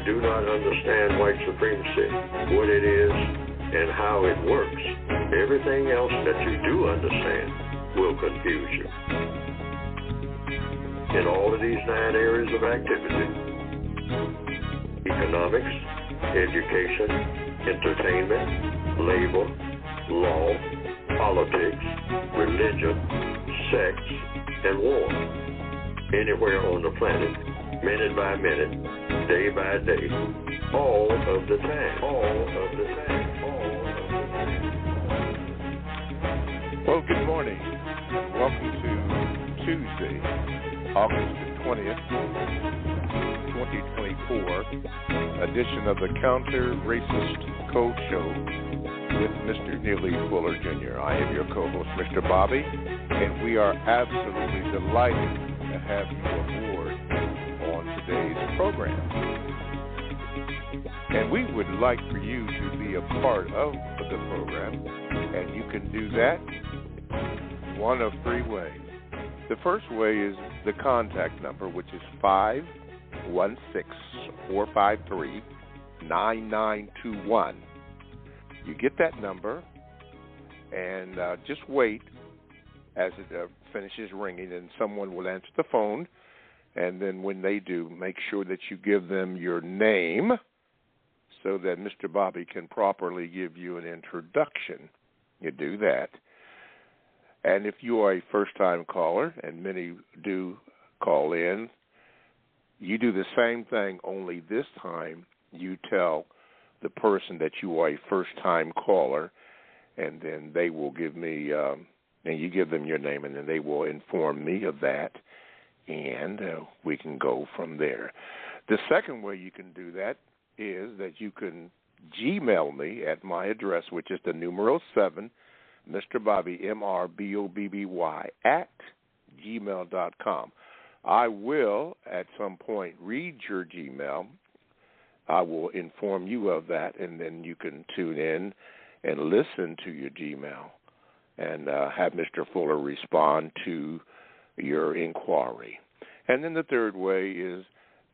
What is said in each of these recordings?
you do not understand white supremacy, what it is, and how it works, everything else that you do understand will confuse you. In all of these 9 areas of activity, economics, education, entertainment, labor, law, politics, religion, sex, and war. Anywhere on the planet, minute by minute, day by day, all of the time, all of the time, all of the time. Well, good morning, and welcome to Tuesday, August the 20th, 2024, edition of the Counter Racist Code Show with Mr. Neely Fuller Jr. I am your co-host, Mr. Bobby, and we are absolutely delighted to have you aboard on today's program. And we would like for you to be a part of the program, and you can do that one of 3 ways. The first way is the contact number, which is 516-453-9921. You get that number, and just wait as it finishes ringing, and someone will answer the phone. And then when they do, make sure that you give them your name so that Mr. Bobby can properly give you an introduction. You do that. And if you are a first-time caller, and many do call in, you do the same thing, only this time you tell the person that you are a first-time caller, and then they will give me, and you give them your name, and then they will inform me of that, and we can go from there. The second way you can do that is that you can Gmail me at my address, which is the numeral 7, Mr. Bobby, MRBOBBY, at gmail.com. I will, at some point, read your Gmail. I will inform you of that, and then you can tune in and listen to your Gmail and have Mr. Fuller respond to your inquiry. And then the third way is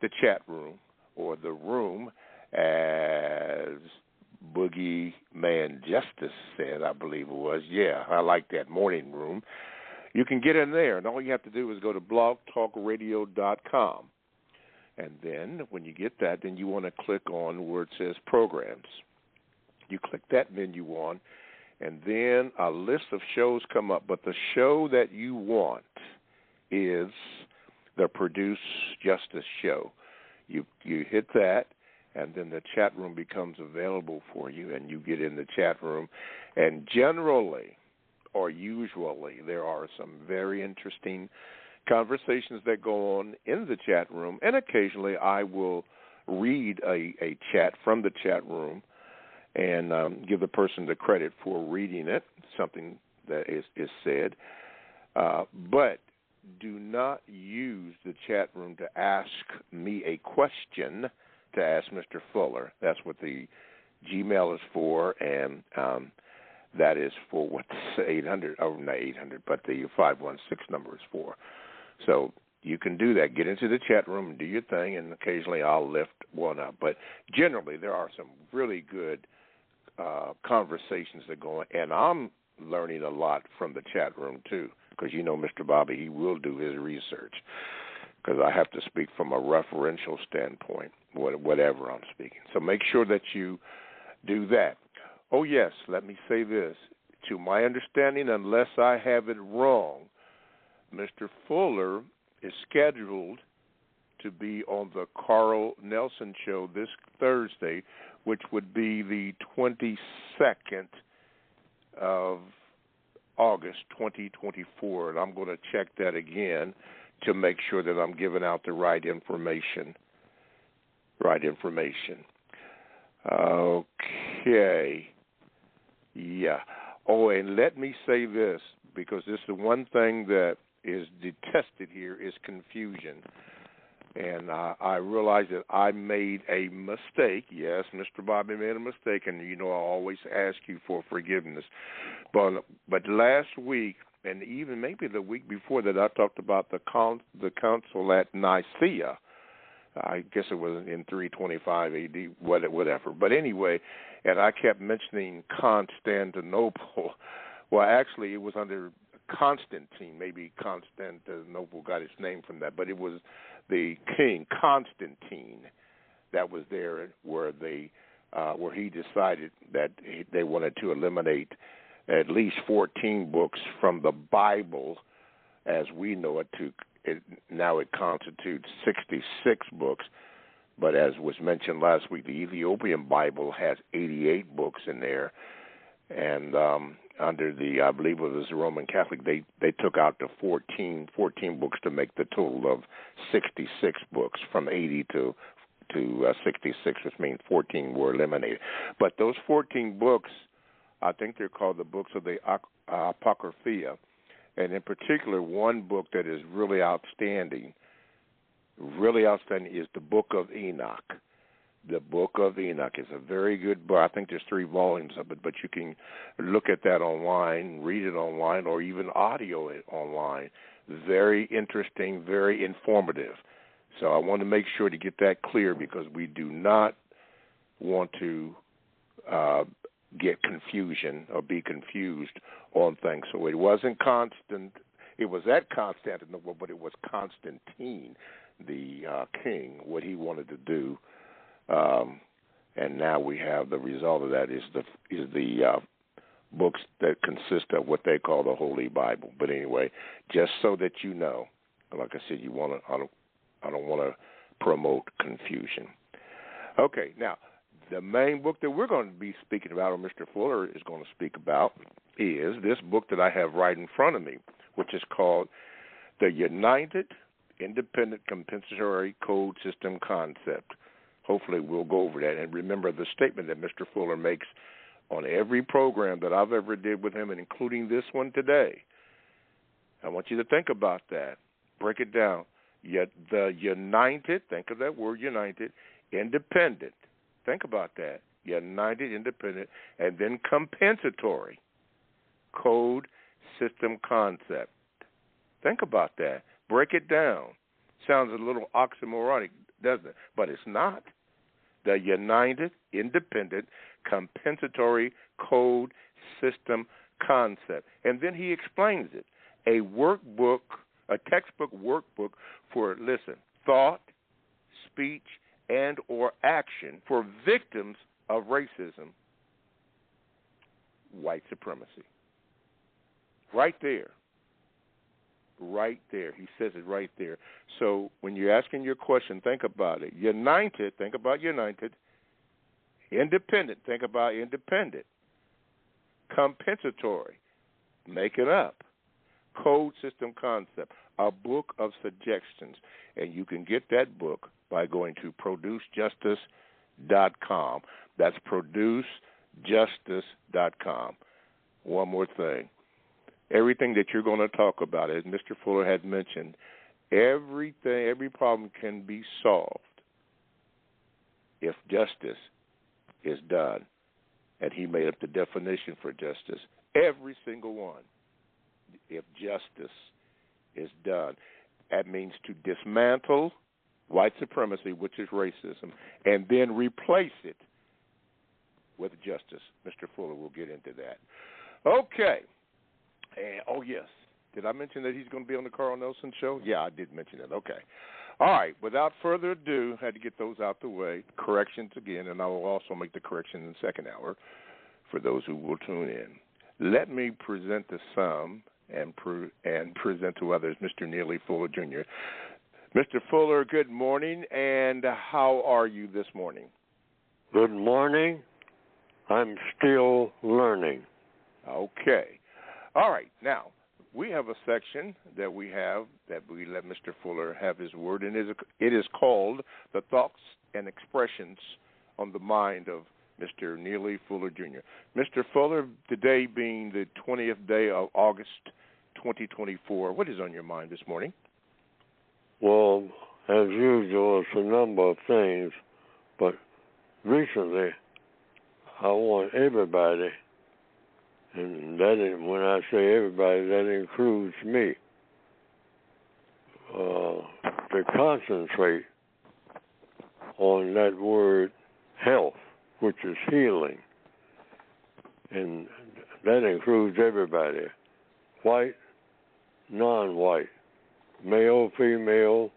the chat room, or the room, as Boogie Man Justice said, I believe it was. Yeah, I like that morning room. You can get in there, and all you have to do is go to blogtalkradio.com. And then when you get that, then you want to click on where it says programs. You click that menu on, and then a list of shows come up. But the show that you want is the Produce Justice Show. You hit that, and then the chat room becomes available for you, and you get in the chat room. And generally, or usually, there are some very interesting conversations that go on in the chat room, and occasionally I will read a chat from the chat room and give the person the credit for reading it, something that is said. But do not use the chat room to ask me a question to ask Mr. Fuller. That's what the Gmail is for, and that is for what the 800, oh, not 800, but the 516 number is for. So you can do that. Get into the chat room and do your thing, and occasionally I'll lift one up. But generally there are some really good conversations that go on, and I'm learning a lot from the chat room too, because you know Mr. Bobby, he will do his research, because I have to speak from a referential standpoint, whatever I'm speaking. So make sure that you do that. Oh, yes, let me say this. To my understanding, unless I have it wrong, Mr. Fuller is scheduled to be on the Carl Nelson Show this Thursday, which would be the 22nd of August, 2024. And I'm going to check that again to make sure that I'm giving out the right information. Okay. Yeah. Oh, and let me say this, because this is the one thing that is detested here is confusion. And I realize that I made a mistake. Yes, Mr. Bobby made a mistake, and, you know, I always ask you for forgiveness. But last week, and even maybe the week before that, I talked about the council at Nicaea. I guess it was in 325 A.D., whatever. But anyway, and I kept mentioning Constantinople. Well, actually, it was under Constantine. Maybe Constantinople got its name from that, but it was the king Constantine that was there, where he decided that they wanted to eliminate at least 14 books from the Bible, as we know it. Now it constitutes 66 books, but as was mentioned last week, the Ethiopian Bible has 88 books in there, and under the, I believe it was the Roman Catholic, they took out the 14 books to make the total of 66 books, from 80 to 66, which means 14 were eliminated. But those 14 books, I think they're called the books of the Apocrypha, and in particular, one book that is really outstanding is the Book of Enoch. The Book of Enoch is a very good book. I think there's 3 volumes of it, but you can look at that online, read it online, or even audio it online. Very interesting, very informative. So I want to make sure to get that clear, because we do not want to get confusion or be confused on things. So it wasn't Constant. It was at Constantinople, but it was Constantine, the king, what he wanted to do. And now we have the result of that is the books that consist of what they call the Holy Bible. But anyway, just so that you know, like I said, I don't want to promote confusion. Okay, now, the main book that we're going to be speaking about, or Mr. Fuller is going to speak about, is this book that I have right in front of me, which is called The United Independent Compensatory Code System Concept. Hopefully we'll go over that. And remember the statement that Mr. Fuller makes on every program that I've ever did with him, and including this one today. I want you to think about that. Break it down. Yet the united, think of that word, united, independent. Think about that. United, independent, and then compensatory code system concept. Think about that. Break it down. Sounds a little oxymoronic, doesn't it? But it's not. The united, independent, compensatory code system concept. And then he explains it. A workbook, a textbook workbook for, listen, thought, speech, and or action for victims of racism, white supremacy. Right there. Right there. He says it right there. So when you're asking your question, think about it. United, think about united. Independent, think about independent. Compensatory, make it up. Code system concept, a book of suggestions. And you can get that book by going to producejustice.com. That's producejustice.com. One more thing. Everything that you're going to talk about, as Mr. Fuller had mentioned, every problem can be solved if justice is done. And he made up the definition for justice. Every single one. If justice is done. That means to dismantle white supremacy, which is racism, and then replace it with justice. Mr. Fuller will get into that. Okay. And, oh, yes. Did I mention that he's going to be on the Carl Nelson show? Yeah, I did mention it. Okay. All right. Without further ado, I had to get those out the way. Corrections again, and I will also make the correction in the second hour for those who will tune in. Let me present to some and present to others Mr. Neely Fuller, Jr. Mr. Fuller, good morning, and how are you this morning? Good morning. I'm still learning. Okay. All right. Now, we have a section that we let Mr. Fuller have his word, and it is called The Thoughts and Expressions on the Mind of Mr. Neely Fuller, Jr. Mr. Fuller, today being the 20th day of August 2024, what is on your mind this morning? Well, as usual, it's a number of things, but recently I want everybody, and when I say everybody, that includes me, to concentrate on that word health, which is healing. And that includes everybody, white, non-white, male, female,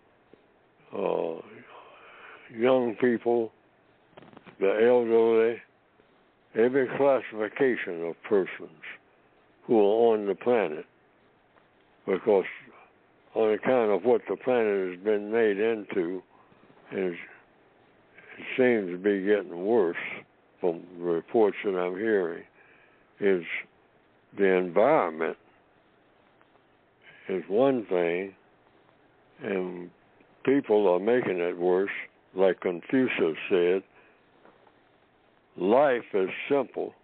young people, the elderly, every classification of persons who are on the planet, because on account of what the planet has been made into, and it seems to be getting worse from the reports that I'm hearing, is the environment is one thing, and people are making it worse. Like Confucius said, life is simple.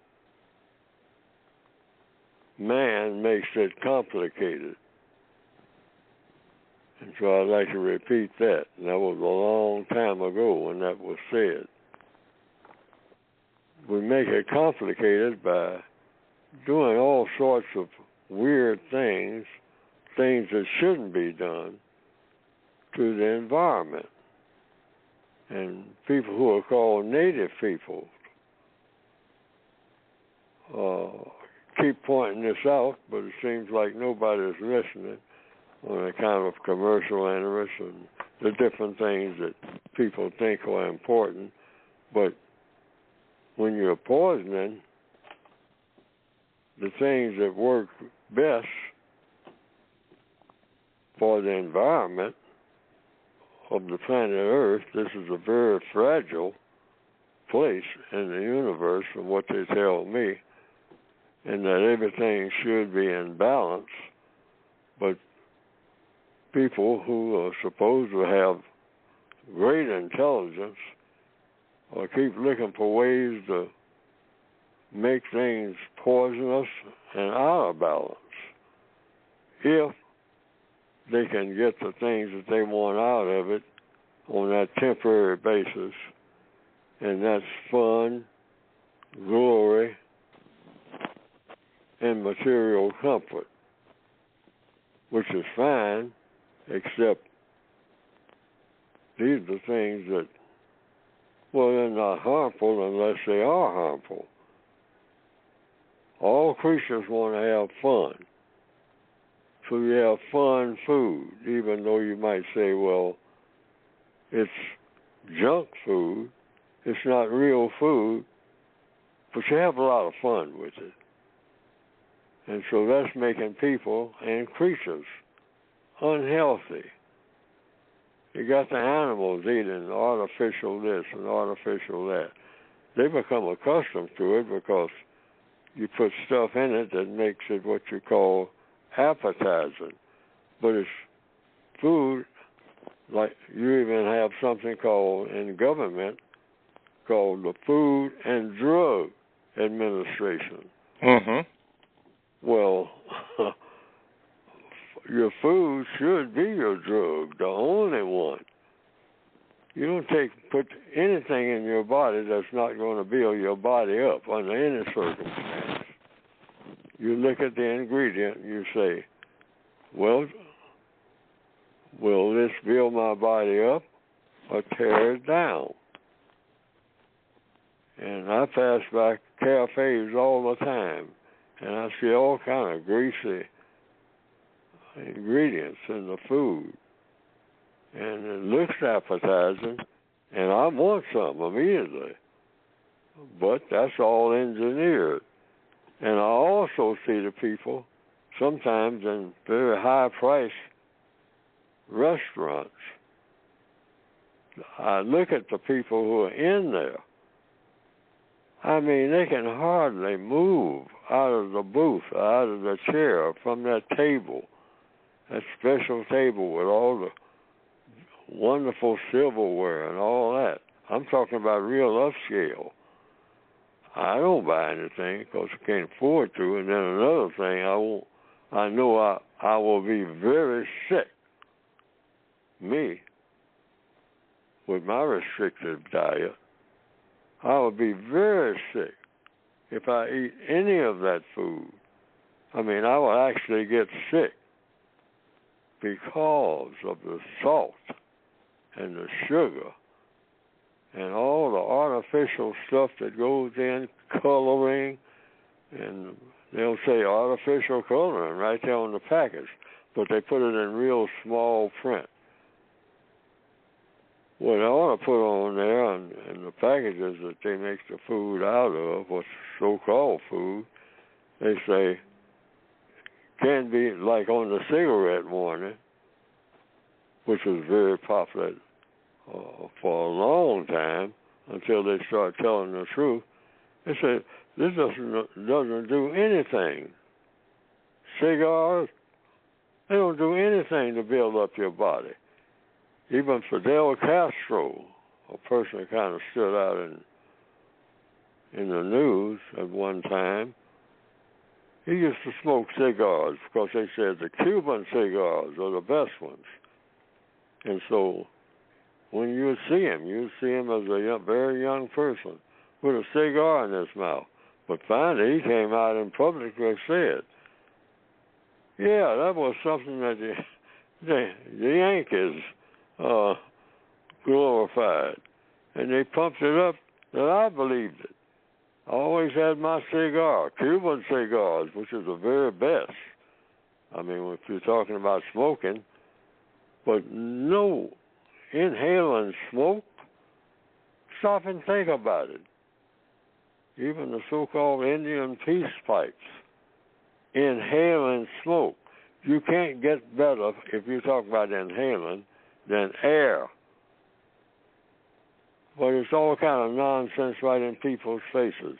Man makes it complicated. And so I'd like to repeat that. And that was a long time ago when that was said. We make it complicated by doing all sorts of weird things that shouldn't be done to the environment. And people who are called native people keep pointing this out, but it seems like nobody's listening on account of commercial interests and the different things that people think are important. But when you're poisoning the things that work best for the environment of the planet Earth, this is a very fragile place in the universe from what they tell me, and that everything should be in balance. But people who are supposed to have great intelligence keep looking for ways to make things poisonous and out of balance. If they can get the things that they want out of it on that temporary basis, and that's fun, glory, and material comfort, which is fine, except these are things that, well, they're not harmful unless they are harmful. All creatures want to have fun. So you have fun food, even though you might say, well, it's junk food, it's not real food, but you have a lot of fun with it. And so that's making people and creatures unhealthy. You got the animals eating artificial this and artificial that. They become accustomed to it because you put stuff in it that makes it what you call appetizing. But it's food, like you even have something called, in government, called the Food and Drug Administration. Mm-hmm. Well, your food should be your drug, the only one. You don't put anything in your body that's not going to build your body up under any circumstance. You look at the ingredient and you say, well, will this build my body up or tear it down? And I pass by cafes all the time, and I see all kind of greasy ingredients in the food. And it looks appetizing, and I want some immediately. But that's all engineered. And I also see the people sometimes in very high-priced restaurants. I look at the people who are in there. I mean, they can hardly move out of the booth, out of the chair, from that table, that special table with all the wonderful silverware and all that. I'm talking about real upscale. I don't buy anything because I can't afford to. And then another thing, I know I will be very sick, me, with my restrictive diet. I will be very sick if I eat any of that food. I mean, I will actually get sick because of the salt and the sugar and all the artificial stuff that goes in, coloring, and they'll say artificial coloring right there on the package, but they put it in real small print. What they ought to put on there and the packages that they make the food out of, what's so-called food, they say can be like on the cigarette warning, which was very popular for a long time until they start telling the truth. They say this doesn't do anything. Cigars, they don't do anything to build up your body. Even Fidel Castro, a person that kind of stood out in the news at one time, he used to smoke cigars because they said the Cuban cigars are the best ones. And so when you would see him as a very young person with a cigar in his mouth. But finally he came out in public and said, yeah, that was something that the Yankees glorified. And they pumped it up that I believed it. I always had my cigar, Cuban cigars, which is the very best. I mean, if you're talking about smoking, but no inhaling smoke, stop and think about it. Even the so-called Indian peace pipes, inhaling smoke. You can't get better, if you talk about inhaling, than air. But it's all kind of nonsense right in people's faces.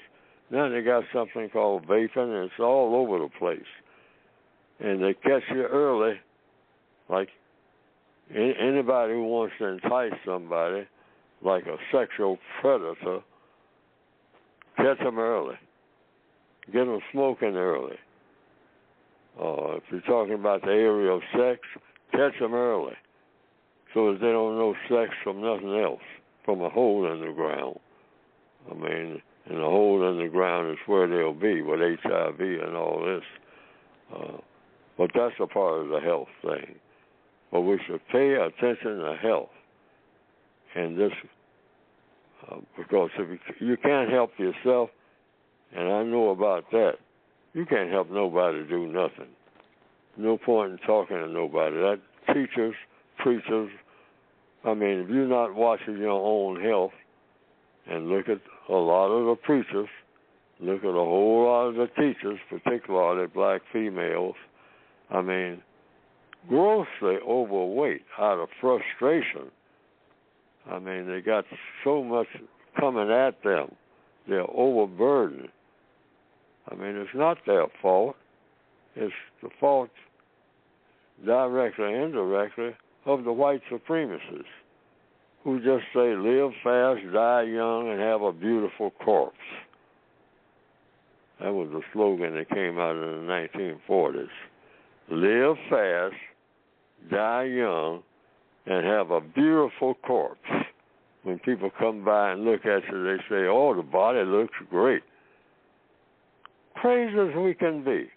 Now they got something called vaping, and it's all over the place. And they catch you early, like anybody who wants to entice somebody, like a sexual predator, catch them early. Get them smoking early. If you're talking about the area of sex, catch them early so that they don't know sex from nothing else, from a hole in the ground. I mean, and the hole in the ground is where they'll be with HIV and all this. But that's a part of the health thing. But we should pay attention to health. And this, because if you can't help yourself, and I know about that, you can't help nobody do nothing. No point in talking to nobody. That teachers, preachers, I mean, if you're not watching your own health, and look at a lot of the preachers, look at a whole lot of the teachers, particularly black females, I mean, grossly overweight out of frustration. I mean, they got so much coming at them. They're overburdened. I mean, it's not their fault. It's the fault, directly or indirectly, of the white supremacists who just say, live fast, die young, and have a beautiful corpse. That was the slogan that came out in the 1940s. Live fast, die young, and have a beautiful corpse. When people come by and look at you, they say, oh, the body looks great. Crazy as we can be.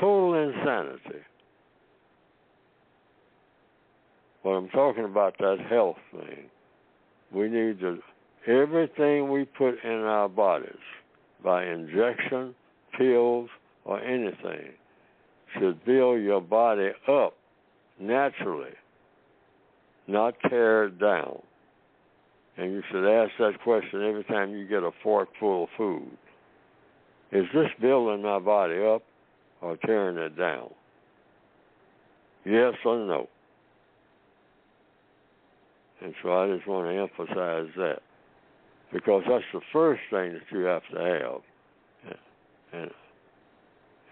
Total insanity. But I'm talking about that health thing. We need to, everything we put in our bodies, by injection, pills, or anything, should build your body up naturally, not tear it down. And you should ask that question every time you get a fork full of food. Is this building my body up or tearing it down? Yes or no? And so I just want to emphasize that, because that's the first thing that you have to have.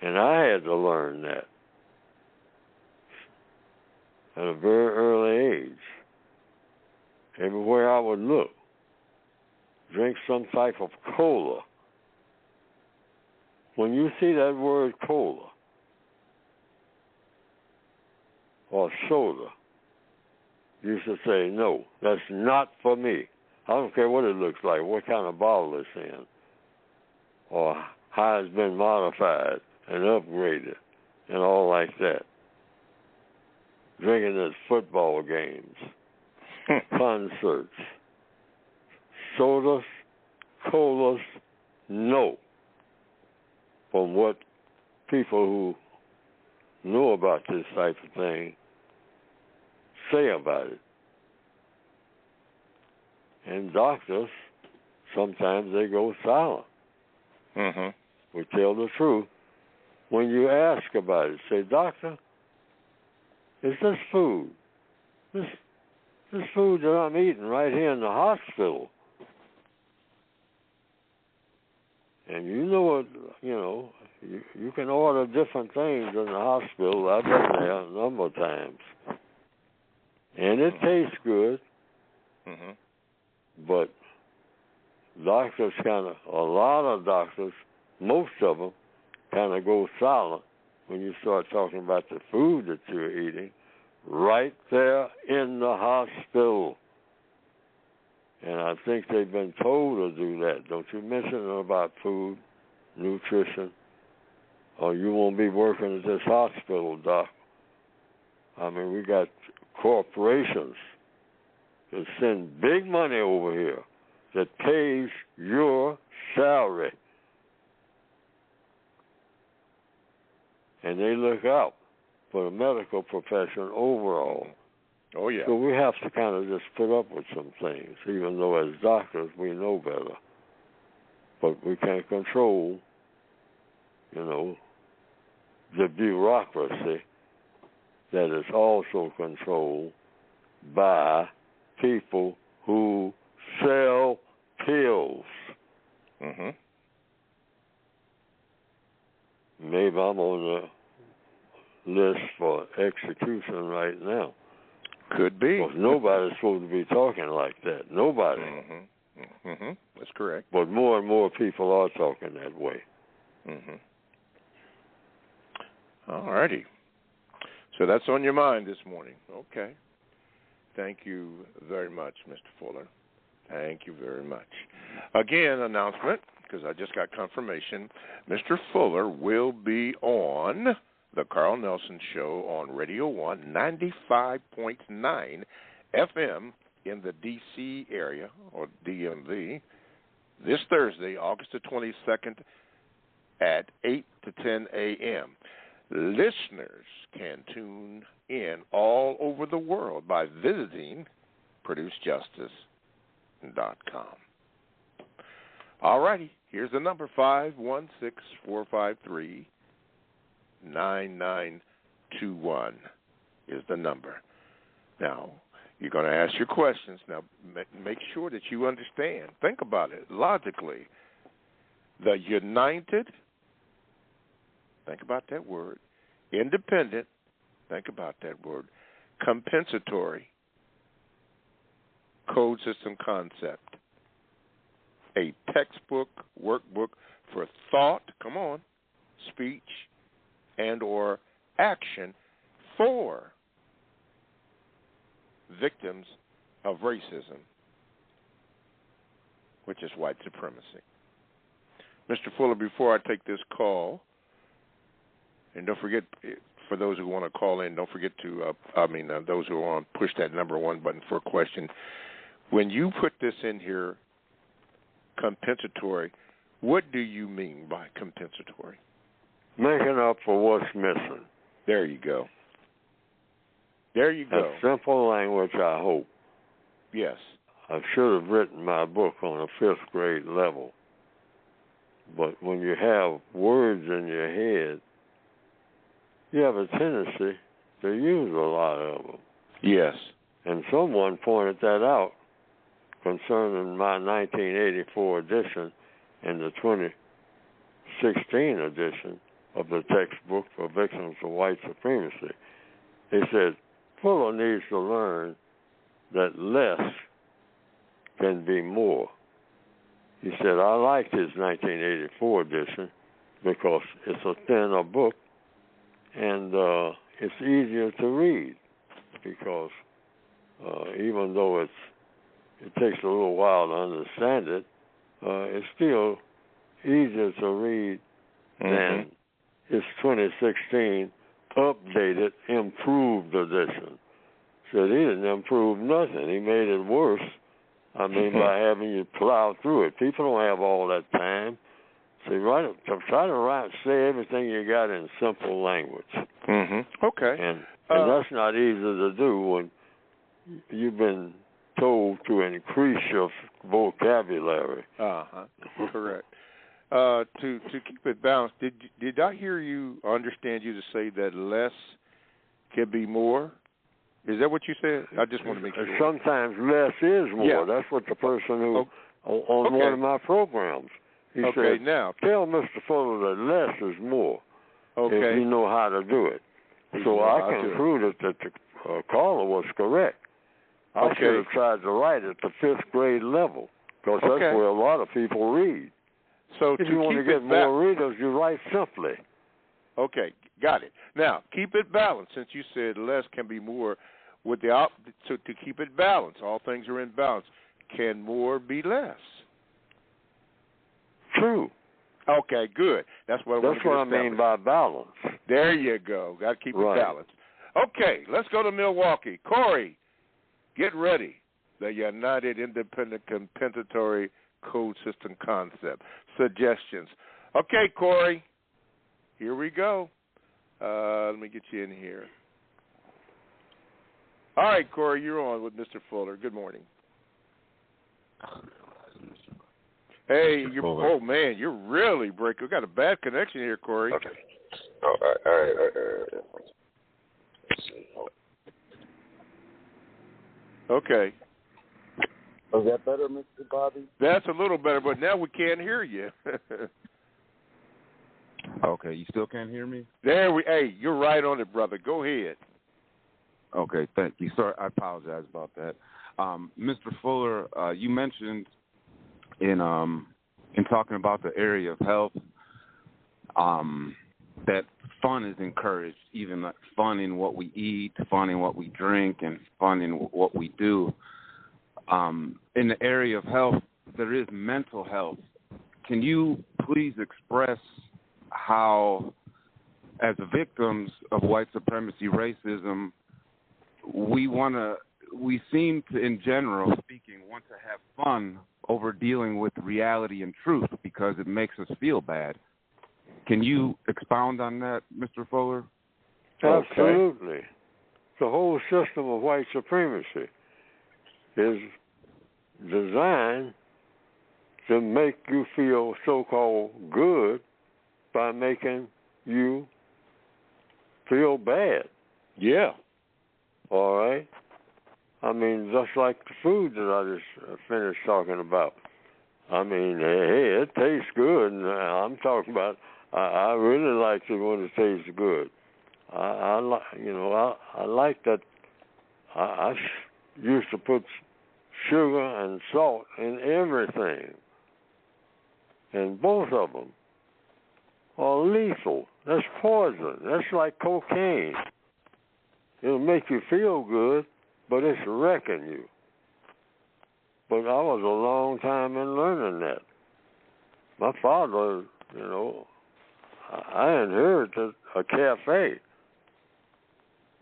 And I had to learn that at a very early age. Everywhere I would look, drink some type of cola. When you see that word cola or soda, you should say, no, that's not for me. I don't care what it looks like, what kind of bottle it's in, or how it's been modified and upgraded and all like that. Drinking at football games. concerts. Sodas, colas, no. From what people who know about this type of thing say about it. And doctors, sometimes they go silent. Mm-hmm. We tell the truth. When you ask about it, say, doctor, is this food, this food that I'm eating right here in the hospital? And you can order different things in the hospital. I've been there a number of times. And it tastes good. Mm-hmm. But doctors a lot of doctors, most of them, kind of go silent when you start talking about the food that you're eating right there in the hospital. And I think they've been told to do that. Don't you mention about food, nutrition, or you won't be working at this hospital, doc. I mean, we got corporations that send big money over here that pays your salary. And they look out for the medical profession overall. Oh, yeah. So we have to kind of just put up with some things, even though as doctors we know better. But we can't control, the bureaucracy that is also controlled by people who sell pills. Mm-hmm. Maybe I'm on the list for execution right now. Could be. Because nobody's supposed to be talking like that. Nobody. Mm-hmm. Mm-hmm. That's correct. But more and more people are talking that way. Mm-hmm. All righty. So that's on your mind this morning. Okay. Thank you very much, Mr. Fuller. Thank you very much. Again, announcement, because I just got confirmation. Mr. Fuller will be on the Carl Nelson Show on Radio 1, 95.9 FM in the D.C. area, or DMV, this Thursday, August the 22nd at 8 to 10 a.m. Listeners can tune in all over the world by visiting ProduceJustice.com. All righty, here's the number, 516-453-9921 is the number. Now, you're going to ask your questions. Now, make sure that you understand. Think about it logically. The United, think about that word. Independent, think about that word. Compensatory Code System Concept. A textbook, workbook for thought, come on, speech, and or action for victims of racism, which is white supremacy. Mr. Fuller, before I take this call, and don't forget, for those who want to call in, don't forget to, those who are on, push that number 1 button for a question. When you put this in here, compensatory, what do you mean by compensatory? Making up for what's missing. There you go. There you go. That's simple language, I hope. Yes. I should have written my book on a 5th grade level. But when you have words in your head, you have a tendency to use a lot of them. Yes. And someone pointed that out concerning my 1984 edition and the 2016 edition of the textbook for victims of white supremacy. He said, Fuller needs to learn that less can be more. He said, I liked his 1984 edition because it's a thinner book and it's easier to read because even though it takes a little while to understand it, it's still easier to read than his 2016 updated, improved edition. said he didn't improve nothing. He made it worse. I mean, by having you plow through it. People don't have all that time. So try to say everything you got in simple language. Okay. And that's not easy to do when you've been told to increase your vocabulary. Correct. To keep it balanced, did I hear you understand you to say that less can be more? Is that what you said? I just want to make sure. Sometimes less is more. Yeah. That's what the person who on one of my programs. He said, now tell Mr. Fuller that less is more. Okay. If you know how to do it. So I concluded that the caller was correct. I should have tried to write at the 5th grade level, because that's where a lot of people read. So if you want to get more readers, you write simply. Okay, got it. Now, keep it balanced. Since you said less can be more, to keep it balanced, all things are in balance. Can more be less? True. Okay, good. That's what I mean by balance. There you go. Got to keep it balanced. Okay, let's go to Milwaukee. Corey, get ready. The United Independent Compensatory Code System Concept. Suggestions. Okay, Corey, here we go. Let me get you in here. All right, Corey, you're on with Mr. Fuller. Good morning. Hey, oh, man, you're really breaking. We got a bad connection here, Corey. Okay. All right. Let's see. Okay. Is that better, Mr. Bobby? That's a little better, but now we can't hear you. Okay, you still can't hear me? Hey, you're right on it, brother. Go ahead. Okay, thank you. Sorry, I apologize about that. Mr. Fuller, you mentioned in talking about the area of health that fun is encouraged, even like fun in what we eat, fun in what we drink, and fun in what we do. In the area of health, there is mental health. Can you please express how, as victims of white supremacy, racism, we seem to, in general speaking, want to have fun over dealing with reality and truth because it makes us feel bad. Can you expound on that, Mr. Fuller? Absolutely. The whole system of white supremacy is designed to make you feel so-called good by making you feel bad. Yeah. All right? I mean, just like the food that I just finished talking about. I mean, hey, it tastes good. And I'm talking about, I really like it when it tastes good. I like that. I used to put sugar and salt in everything. And both of them are lethal. That's poison. That's like cocaine. It'll make you feel good, but it's wrecking you. But I was a long time in learning that. My father, I inherited a cafe,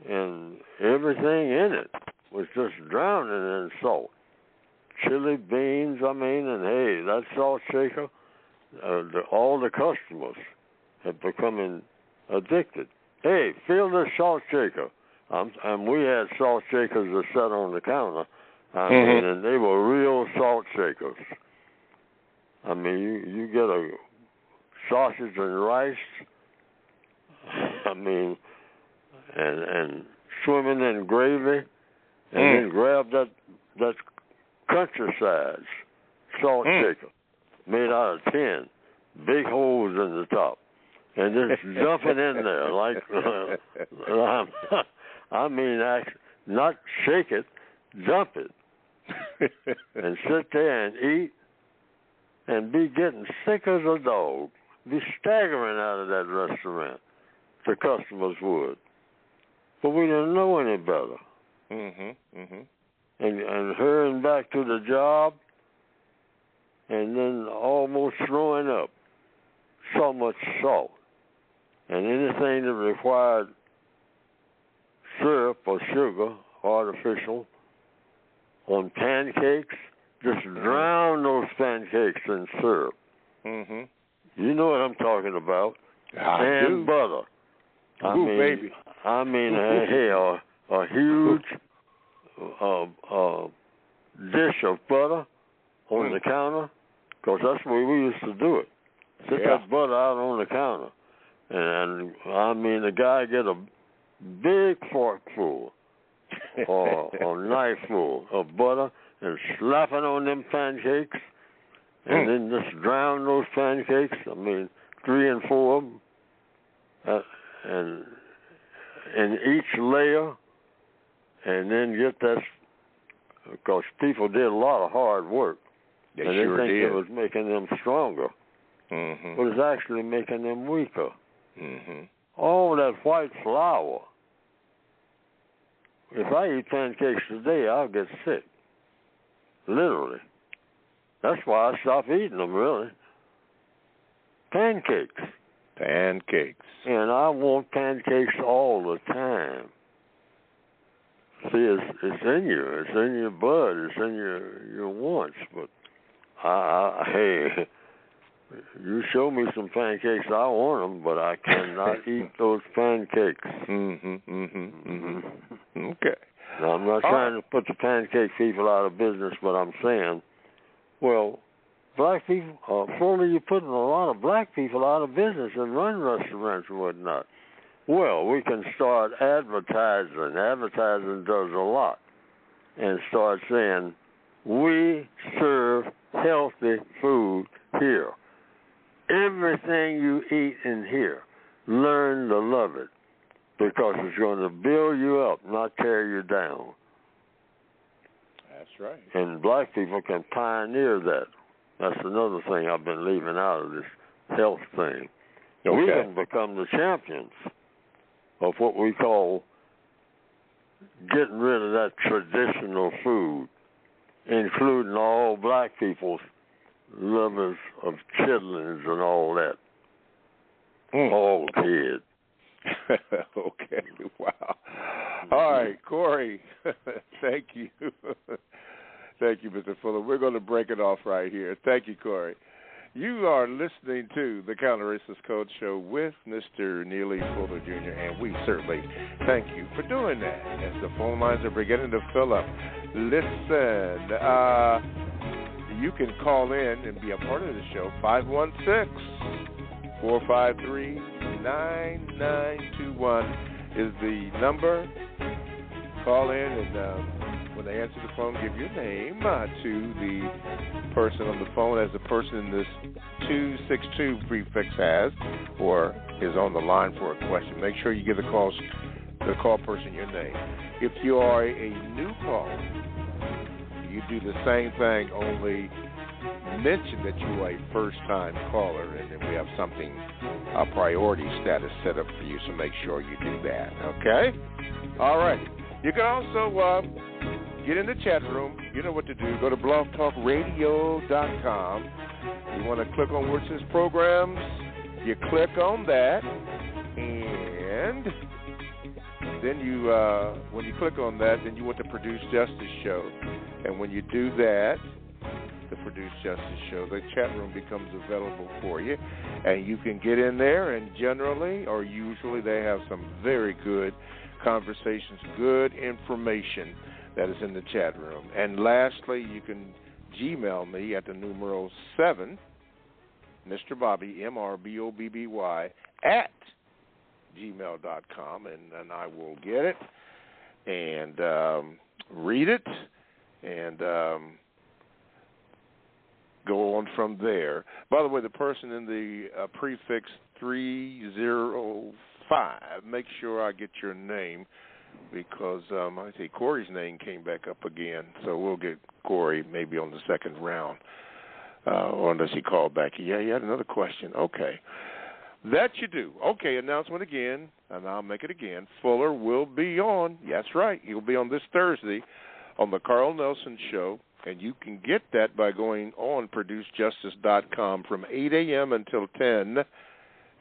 and everything in it was just drowning in salt. Chili beans, and hey, that salt shaker, all the customers have become addicted. Hey, fill this salt shaker. And we had salt shakers that sat on the counter. And they were real salt shakers. I mean, you get a sausage and rice. And swimming in gravy, and then grab that country-size salt shaker made out of tin, big holes in the top, and just dump it in there like. Not shake it, dump it, and sit there and eat, and be getting sick as a dog, be staggering out of that restaurant. The customers would, but we didn't know any better. And hurrying back to the job, and then almost throwing up. So much salt, and anything that required syrup or sugar artificial. On pancakes, just drown those pancakes in syrup. Mm-hmm. You know what I'm talking about. I do. Butter. Baby. I mean, hey, a huge dish of butter on the counter, because that's the way we used to do it. Sit that butter out on the counter. And I mean, the guy get a big forkful or knifeful of butter and slap it on them pancakes, and then just drown those pancakes. I mean, 3 and 4 of them, and in each layer, and then get that, because people did a lot of hard work. They and sure they think did. it was making them stronger, but it's actually making them weaker. All that white flour. If I eat pancakes today, I'll get sick. Literally. That's why I stopped eating them, really. Pancakes. Pancakes. And I want pancakes all the time. See, it's in you. It's in your blood. It's in your wants. But hey, you show me some pancakes, I want them, but I cannot eat those pancakes. Okay. Now, I'm not trying to put the pancake people out of business, but I'm saying, well, black people, Florida, you're putting a lot of black people out of business and run restaurants and whatnot. Well, we can start advertising. Advertising does a lot. And start saying, we serve healthy food here. Everything you eat in here, learn to love it, because it's going to build you up, not tear you down. That's right. And black people can pioneer that. That's another thing I've been leaving out of this health thing. Okay. We can become the champions of what we call getting rid of that traditional food, including all black people's lovers of chitlins and all that. All kids. Okay, wow. All right, Corey, thank you. Thank you, Mr. Fuller. We're going to break it off right here. Thank you, Corey. You are listening to the Counter Racist Code Show with Mr. Neely Fuller Jr., and we certainly thank you for doing that as the phone lines are beginning to fill up. Listen, you can call in and be a part of the show, 516-453-9921 is the number. Call in, and when they answer the phone, give your name to the person on the phone, as the person in this 262 prefix has or is on the line for a question. Make sure you give the call person your name. If you are a new caller, you do the same thing, only mention that you are a first-time caller, and then we have something, a priority status set up for you, so make sure you do that, okay? All right. You can also get in the chat room. You know what to do. Go to blogtalkradio.com. You want to click on where it says programs. You click on that, and then you, when you click on that, then you want the Produce Justice Show. And when you do that, the Produce Justice Show, the chat room becomes available for you. And you can get in there, and generally or usually they have some very good conversations, good information that is in the chat room. And lastly, you can Gmail me at the numeral 7, Mr. Bobby, MRBOBBY, at gmail.com, and I will get it and read it and go on from there. By the way, the person in the prefix 305, make sure I get your name, because I see Corey's name came back up again, so we'll get Corey maybe on the second round, or unless he called back. Yeah, he had another question. Okay. That you do. Okay, announcement again, and I'll make it again. Fuller will be on, that's right, he'll be on this Thursday on the Carl Nelson Show, and you can get that by going on ProduceJustice.com from 8 a.m. until 10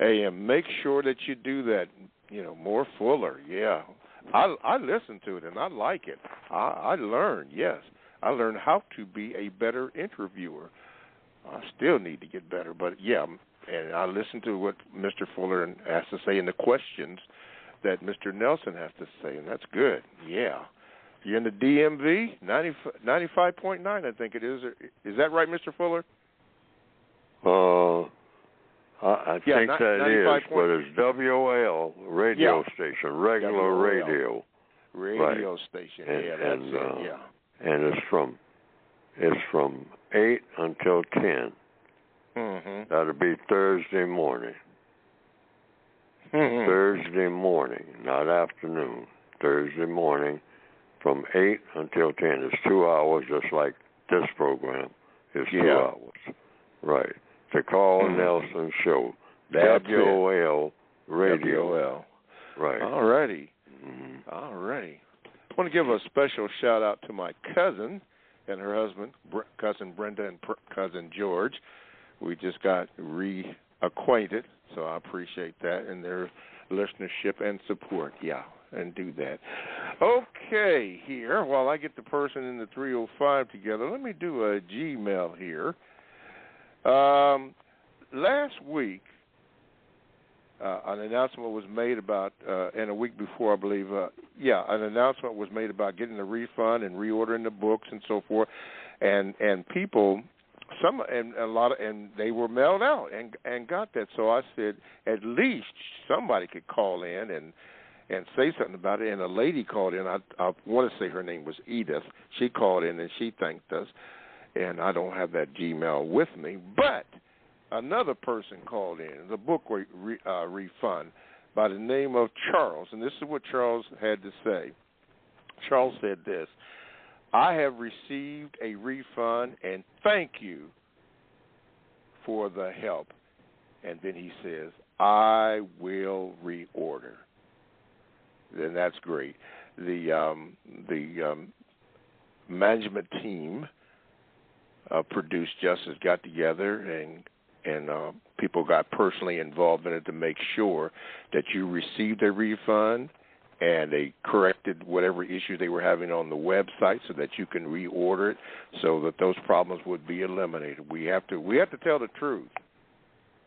a.m. Make sure that you do that. You know, more Fuller, yeah. I listen to it, and I like it. I learned, yes. I learned how to be a better interviewer. I still need to get better, but, yeah, and I listen to what Mr. Fuller has to say and the questions that Mr. Nelson has to say, and that's good, yeah. You're in the DMV, 95.9, I think it is. Is that right, Mr. Fuller? I think that is, but it's WOL radio station, regular WOL. radio. Radio station, that's it, yeah. And it's from 8 until 10. Mm-hmm. That'll be Thursday morning. Mm-hmm. Thursday morning, not afternoon. Thursday morning from 8 until 10. It's 2 hours, just like this program is 2 hours. Right. The Carl Nelson Show. That's WOL Radio. WOL. Right. All righty. Mm-hmm. All righty. I want to give a special shout-out to my cousin and her husband, cousin Brenda and cousin George. We just got reacquainted, so I appreciate that and their listenership and support. Yeah, and do that. Okay, here, while I get the person in the 305 together, let me do a Gmail here. Last week, an announcement was made about, and a week before, I believe, an announcement was made about getting the refund and reordering the books and so forth, and people, and they were mailed out and got that. So I said, at least somebody could call in and say something about it. And a lady called in. I want to say her name was Edith. She called in and she thanked us. And I don't have that Gmail with me, but another person called in, the book refund, by the name of Charles, and this is what Charles had to say. Charles said this: I have received a refund, and thank you for the help. And then he says, I will reorder. Then that's great. The management team produced Justice got together and people got personally involved in it to make sure that you received a refund, and they corrected whatever issues they were having on the website so that you can reorder it, so that those problems would be eliminated. We have to tell the truth.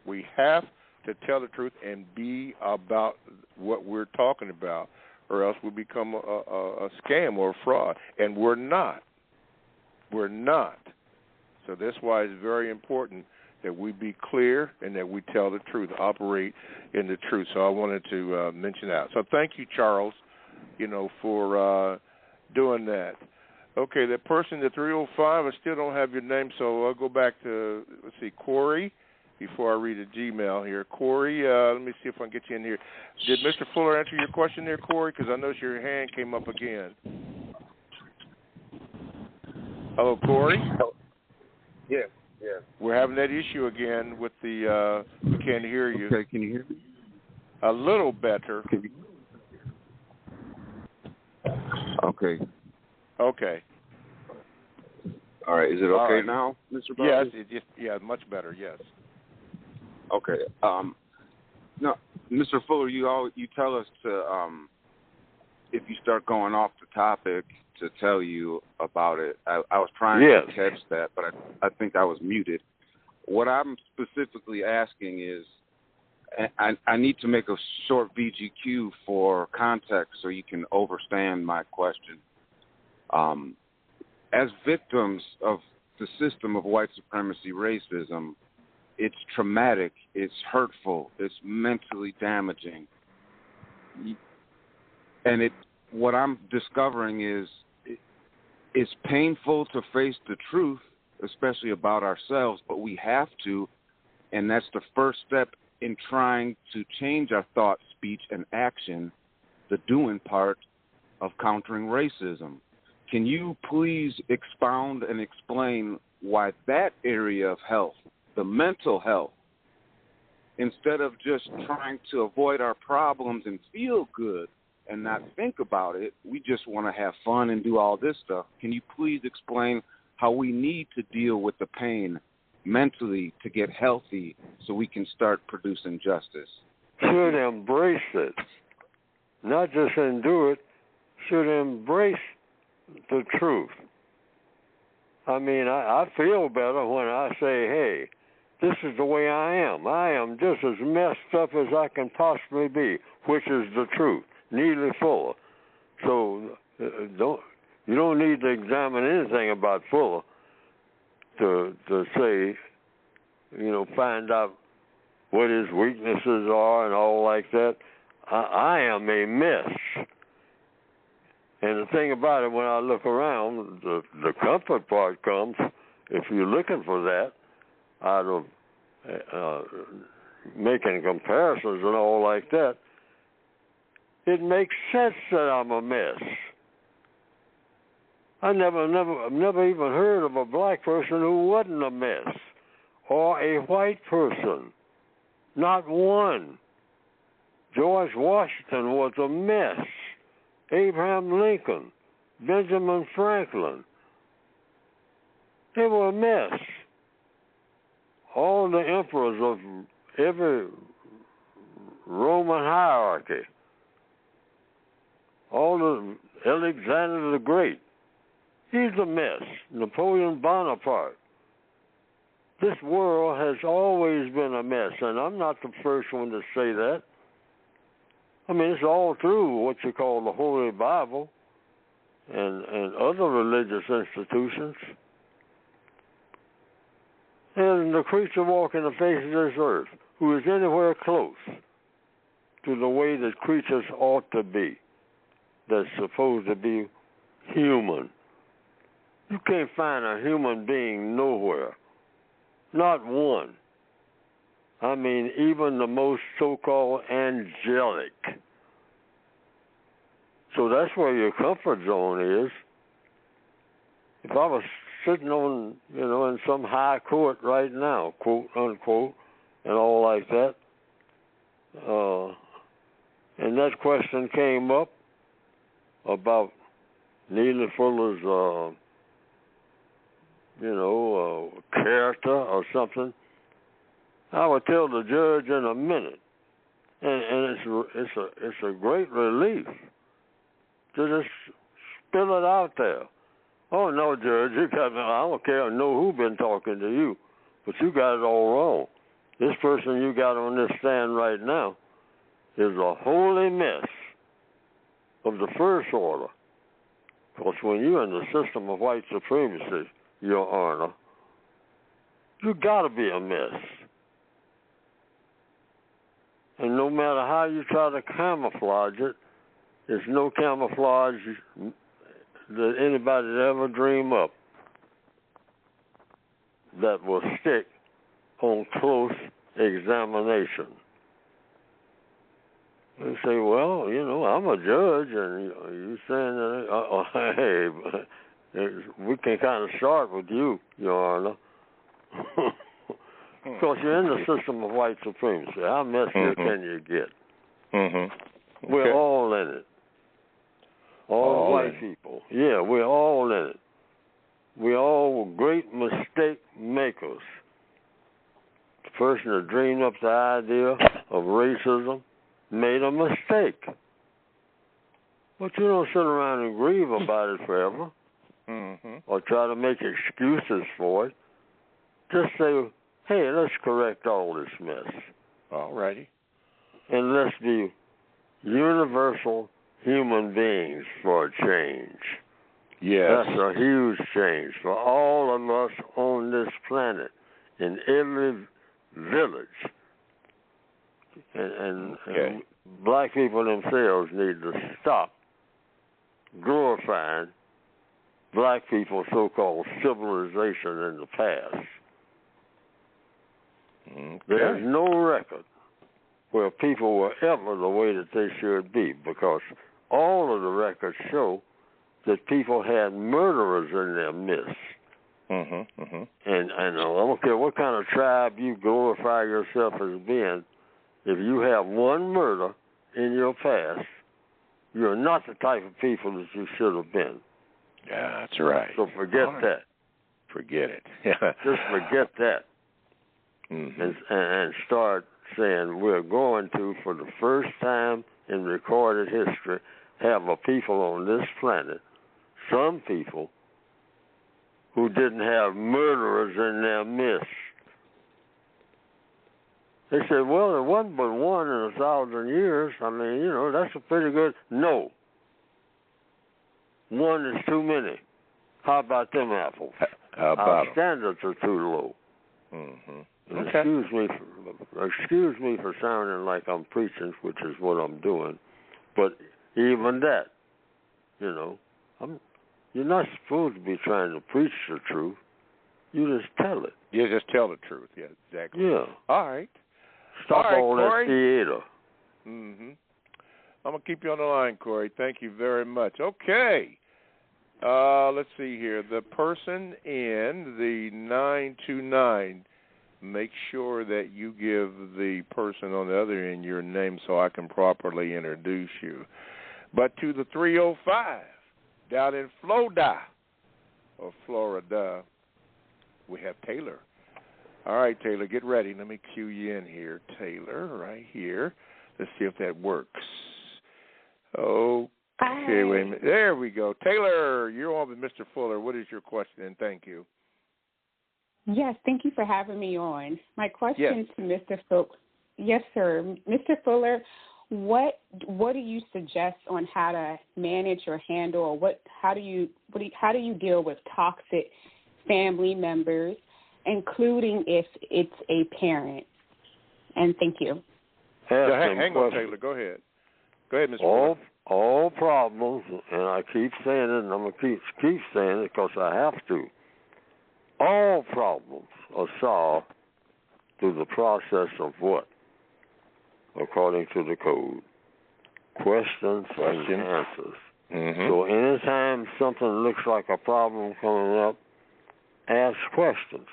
We have to tell the truth and be about what we're talking about, or else we become a scam or a fraud, and we're not. We're not. So that's why it's very important that we be clear and that we tell the truth, operate in the truth. So I wanted to mention that. So thank you, Charles, for doing that. Okay, that person, the 305, I still don't have your name, so I'll go back to, Corey, before I read a Gmail here. Corey, let me see if I can get you in here. Did Mr. Fuller answer your question there, Corey? Because I noticed your hand came up again. Hello, Corey? Yes. We're having that issue again with the, we can't hear you. Okay, can you hear me? A little better. Okay. Okay. All right, is it okay now, Mr. Bobby? Yes, much better, yes. Okay. No, Mr. Fuller, you tell us to, if you start going off the topic, to tell you about it. I was trying to catch that, but I think I was muted. What I'm specifically asking is, I need to make a short VGQ for context so you can understand my question. As victims of the system of white supremacy racism, it's traumatic, it's hurtful, it's mentally damaging. And what I'm discovering is it's painful to face the truth, especially about ourselves, but we have to, and that's the first step in trying to change our thought, speech, and action, the doing part of countering racism. Can you please expound and explain why that area of health, the mental health, instead of just trying to avoid our problems and feel good and not think about it, we just want to have fun and do all this stuff. Can you please explain how we need to deal with the pain mentally to get healthy so we can start producing justice? Should embrace it. not just endure it, should embrace the truth. I mean, I feel better when I say, hey, this is the way I am. I am just as messed up as I can possibly be, which is the truth. Neely Fuller. So you don't need to examine anything about Fuller to say, find out what his weaknesses are and all like that. I am a mess. And the thing about it, when I look around, the comfort part comes, if you're looking for that, out of making comparisons and all like that, it makes sense that I'm a mess. I've never even heard of a black person who wasn't a mess, or a white person. Not one. George Washington was a mess. Abraham Lincoln, Benjamin Franklin. They were a mess. All the emperors of every Roman hierarchy, all the Alexander the Great, he's a mess. Napoleon Bonaparte. This world has always been a mess, and I'm not the first one to say that. I mean, it's all through what you call the Holy Bible and other religious institutions. And the creature walking the face of this earth who is anywhere close to the way that creatures ought to be, that's supposed to be human. You can't find a human being nowhere. Not one. I mean, even the most so-called angelic. So that's where your comfort zone is. If I was sitting on, in some high court right now, quote, unquote, and all like that, and that question came up about Neely Fuller's, character or something, I would tell the judge in a minute, and it's a great relief to just spill it out there. Oh no, Judge, I don't care. I know who's been talking to you, but you got it all wrong. This person you got on this stand right now is a holy mess of the first order. Because when you're in the system of white supremacy, Your Honor, you got to be a mess. And no matter how you try to camouflage it, there's no camouflage that anybody ever dream up that will stick on close examination. They say, well, I'm a judge, and you're saying that, hey, we can kind of start with you, Your Honor. Because you're in the system of white supremacy. How messier can you get? Mm-hmm. We're all in it. All white people. Yeah, we're all in it. We're all great mistake makers. The person that dreamed up the idea of racism made a mistake. But you don't sit around and grieve about it forever, or try to make excuses for it. Just say, hey, let's correct all this mess. All righty. And let's be universal human beings for a change. Yes. That's a huge change for all of us on this planet, in every village. And black people themselves need to stop glorifying black people's so-called civilization in the past. Okay. There's no record where people were ever the way that they should be, because all of the records show that people had murderers in their midst. And I don't care what kind of tribe you glorify yourself as being, if you have one murder in your past, you're not the type of people that you should have been. Yeah, that's right. So forget that. Forget it. Just forget that. And start saying we're going to, for the first time in recorded history have a people on this planet, some people, who didn't have murderers in their midst. They said, well, there wasn't but one in 1,000 years. I mean, you know, that's a pretty good. No. One is too many. How about them apples? Our standards are too low. Mm-hmm. Okay. Excuse me for sounding like I'm preaching, which is what I'm doing. But even that, you know, you're not supposed to be trying to preach the truth. You just tell it. You just tell the truth. Yeah, exactly. Yeah. All right. Stop all that Corey. theater. Mm-hmm. I'm going to keep you on the line, Corey. Thank you very much. Okay. Let's see here. The person in the 929, make sure that you give the person on the other end your name so I can properly introduce you. But to the 305, down in Florida, we have Taylor. All right, Taylor, get ready. Let me cue you in here, Taylor, right here. Let's see if that works. Okay, wait a minute. There we go. Taylor, you're on with Mr. Fuller. What is your question? And thank you. Yes, thank you for having me on. My question to Mr. Fuller. Yes, sir. Mr. Fuller, what do you suggest on how to manage or handle, or how do you deal with toxic family members, including if it's a parent? And thank you. Hang on, Taylor. Go ahead. Go ahead, Mr. Fuller. All problems, and I keep saying it, and I'm going to keep saying it because I have to. All problems are solved through the process of what? According to the code. Questions and answers. Mm-hmm. So anytime something looks like a problem coming up, ask questions.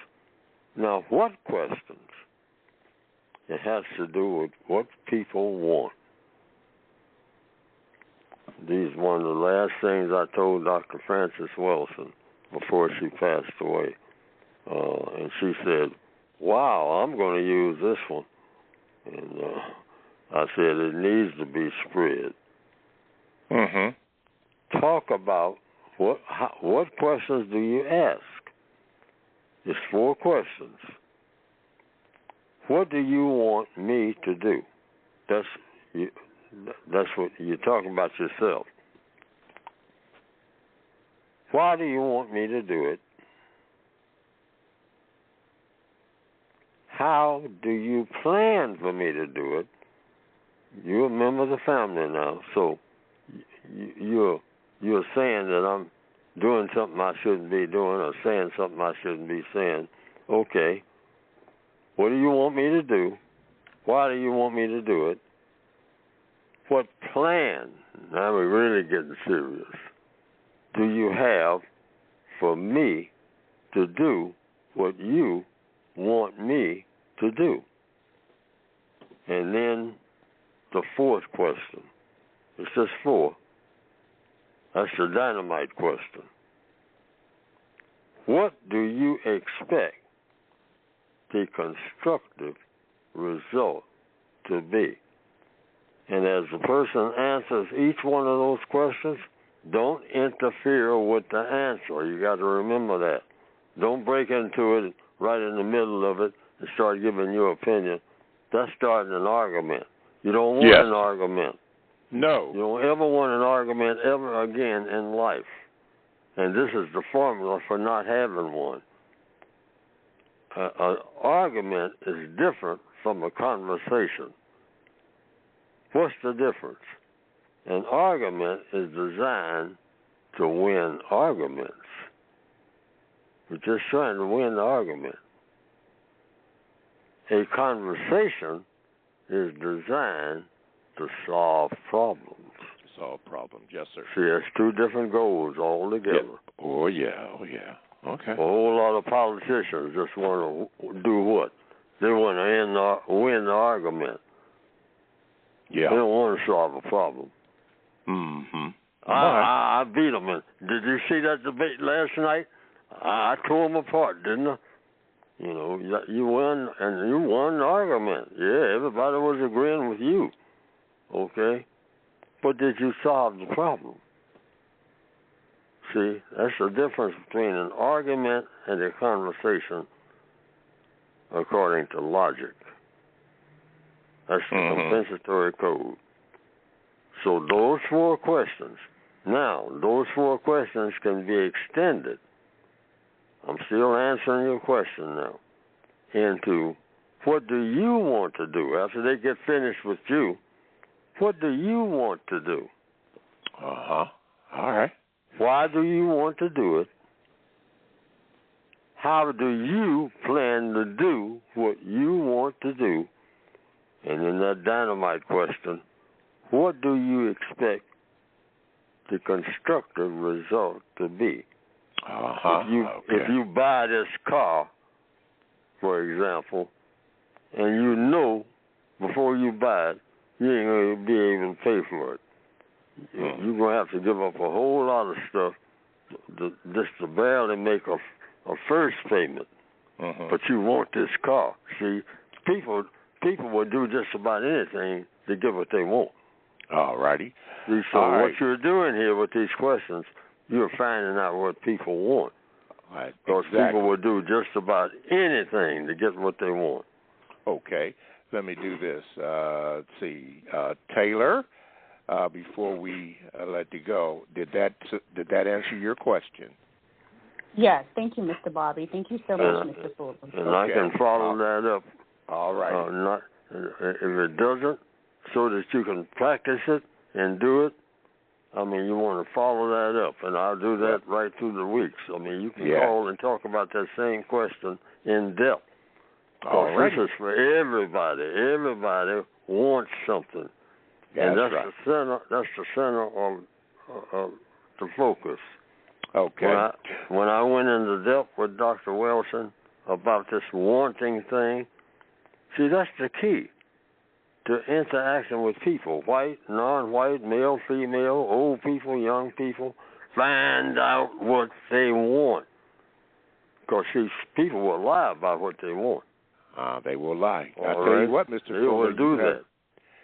Now, what questions? It has to do with what people want. These are one of the last things I told Dr. Frances Wilson before she passed away. And she said, wow, I'm going to use this one. And I said, it needs to be spread. Mm-hmm. Talk about what questions do you ask? It's 4 questions. What do you want me to do? That's what you're talking about yourself. Why do you want me to do it? How do you plan for me to do it? You're a member of the family now, so you're saying that I'm doing something I shouldn't be doing or saying something I shouldn't be saying. Okay. What do you want me to do? Why do you want me to do it? What plan, now we're really getting serious, do you have for me to do what you want me to do? And then the 4th question. It's just 4. That's the dynamite question. What do you expect the constructive result to be? And as the person answers each one of those questions, don't interfere with the answer. You got to remember that. Don't break into it right in the middle of it and start giving your opinion. That's starting an argument. You don't want an argument. No. You don't ever want an argument ever again in life. And this is the formula for not having one. An argument is different from a conversation. What's the difference? An argument is designed to win arguments. We're just trying to win the argument. A conversation is designed to solve problems. Solve problems, yes, sir. See, that's 2 different goals altogether. Yep. Oh, yeah. Okay. A whole lot of politicians just want to do what? They want to win the argument. Yeah. They don't want to solve a problem. Mm-hmm. I beat them. Did you see that debate last night? I tore them apart, didn't I? You know, you won, and you won the argument. Yeah, everybody was agreeing with you. Okay? but did you solve the problem? See, that's the difference between an argument and a conversation according to logic. That's the compensatory code. So those 4 questions, now, those 4 questions can be extended. I'm still answering your question now. Into what do you want to do? After they get finished with you, what do you want to do? All right. Why do you want to do it? How do you plan to do what you want to do? And in that dynamite question, what do you expect the constructive result to be? If you buy this car, for example, and you know before you buy it, you ain't going to be able to pay for it. You're going to have to give up a whole lot of stuff just to barely make a first payment. But you want this car. See, people will do just about anything to get what they want. All righty. So what you're doing here with these questions, you're finding out what people want. Right. Because people will do just about anything to get what they want. Okay. Let me do this. Let's see. Taylor, before we let you go, did that answer your question? Yes. Thank you, Mr. Bobby. Thank you so much, Mr. Fuller. And I can follow that up. All right. If it doesn't, so that you can practice it and do it, I mean, you want to follow that up, and I'll do that right through the weeks. I mean, you can call and talk about that same question in depth. All right. This is for everybody. Everybody wants something. And that's the center of the focus. Okay. When I went into depth with Dr. Wilson about this wanting thing, see, that's the key to interaction with people, white, non-white, male, female, old people, young people. Find out what they want. Because, see, people will lie about what they want. They will lie. All I tell right. you what, Mr. They Fuller, will do that.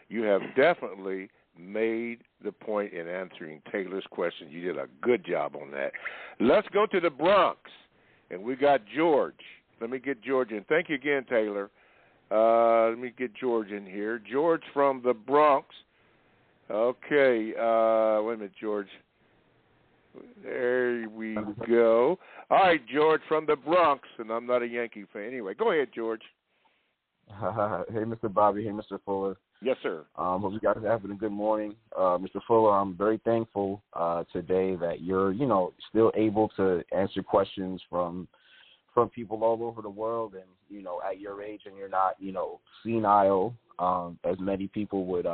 You have definitely made the point in answering Taylor's question. You did a good job on that. Let's go to the Bronx, and we got George. Let me get George in. Thank you again, Taylor. Let me get George in here. George from the Bronx. Okay. Wait a minute, George. There we go. All right, George from the Bronx, and I'm not a Yankee fan. Anyway, go ahead, George. Hey, Mr. Bobby. Hey, Mr. Fuller. Yes, sir. Hope you guys are having a good morning. Mr. Fuller, I'm very thankful today that you're, still able to answer questions from people all over the world and, at your age, and you're not, senile, as many people would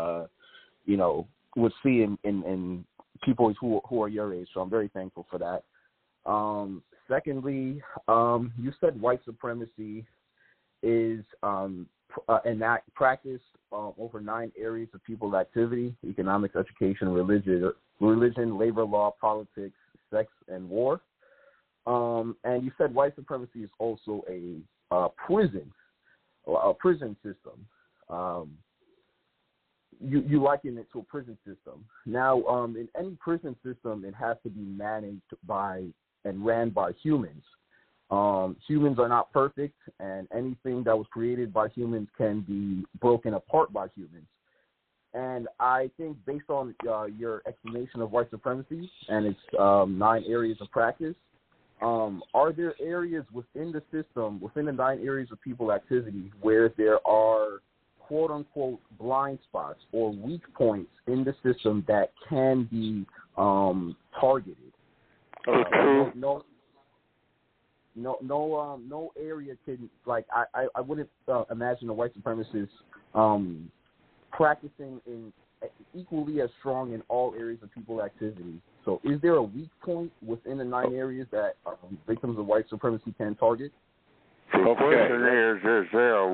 see in people who are your age. So I'm very thankful for that. Secondly, you said white supremacy is enact practice over 9 areas of people's activity: economics, education, religion, labor law, politics, sex, and war. And you said white supremacy is also a prison system. You liken it to a prison system. Now, in any prison system, it has to be managed by and ran by humans. Humans are not perfect, and anything that was created by humans can be broken apart by humans. And I think based on your explanation of white supremacy and its 9 areas of practice, are there areas within the system, within the 9 areas of people activity, where there are quote-unquote blind spots or weak points in the system that can be targeted? No area can, like, I wouldn't imagine a white supremacist practicing in equally as strong in all areas of people activity. So is there a weak point within the 9 areas that victims of white supremacy can target? The question is there a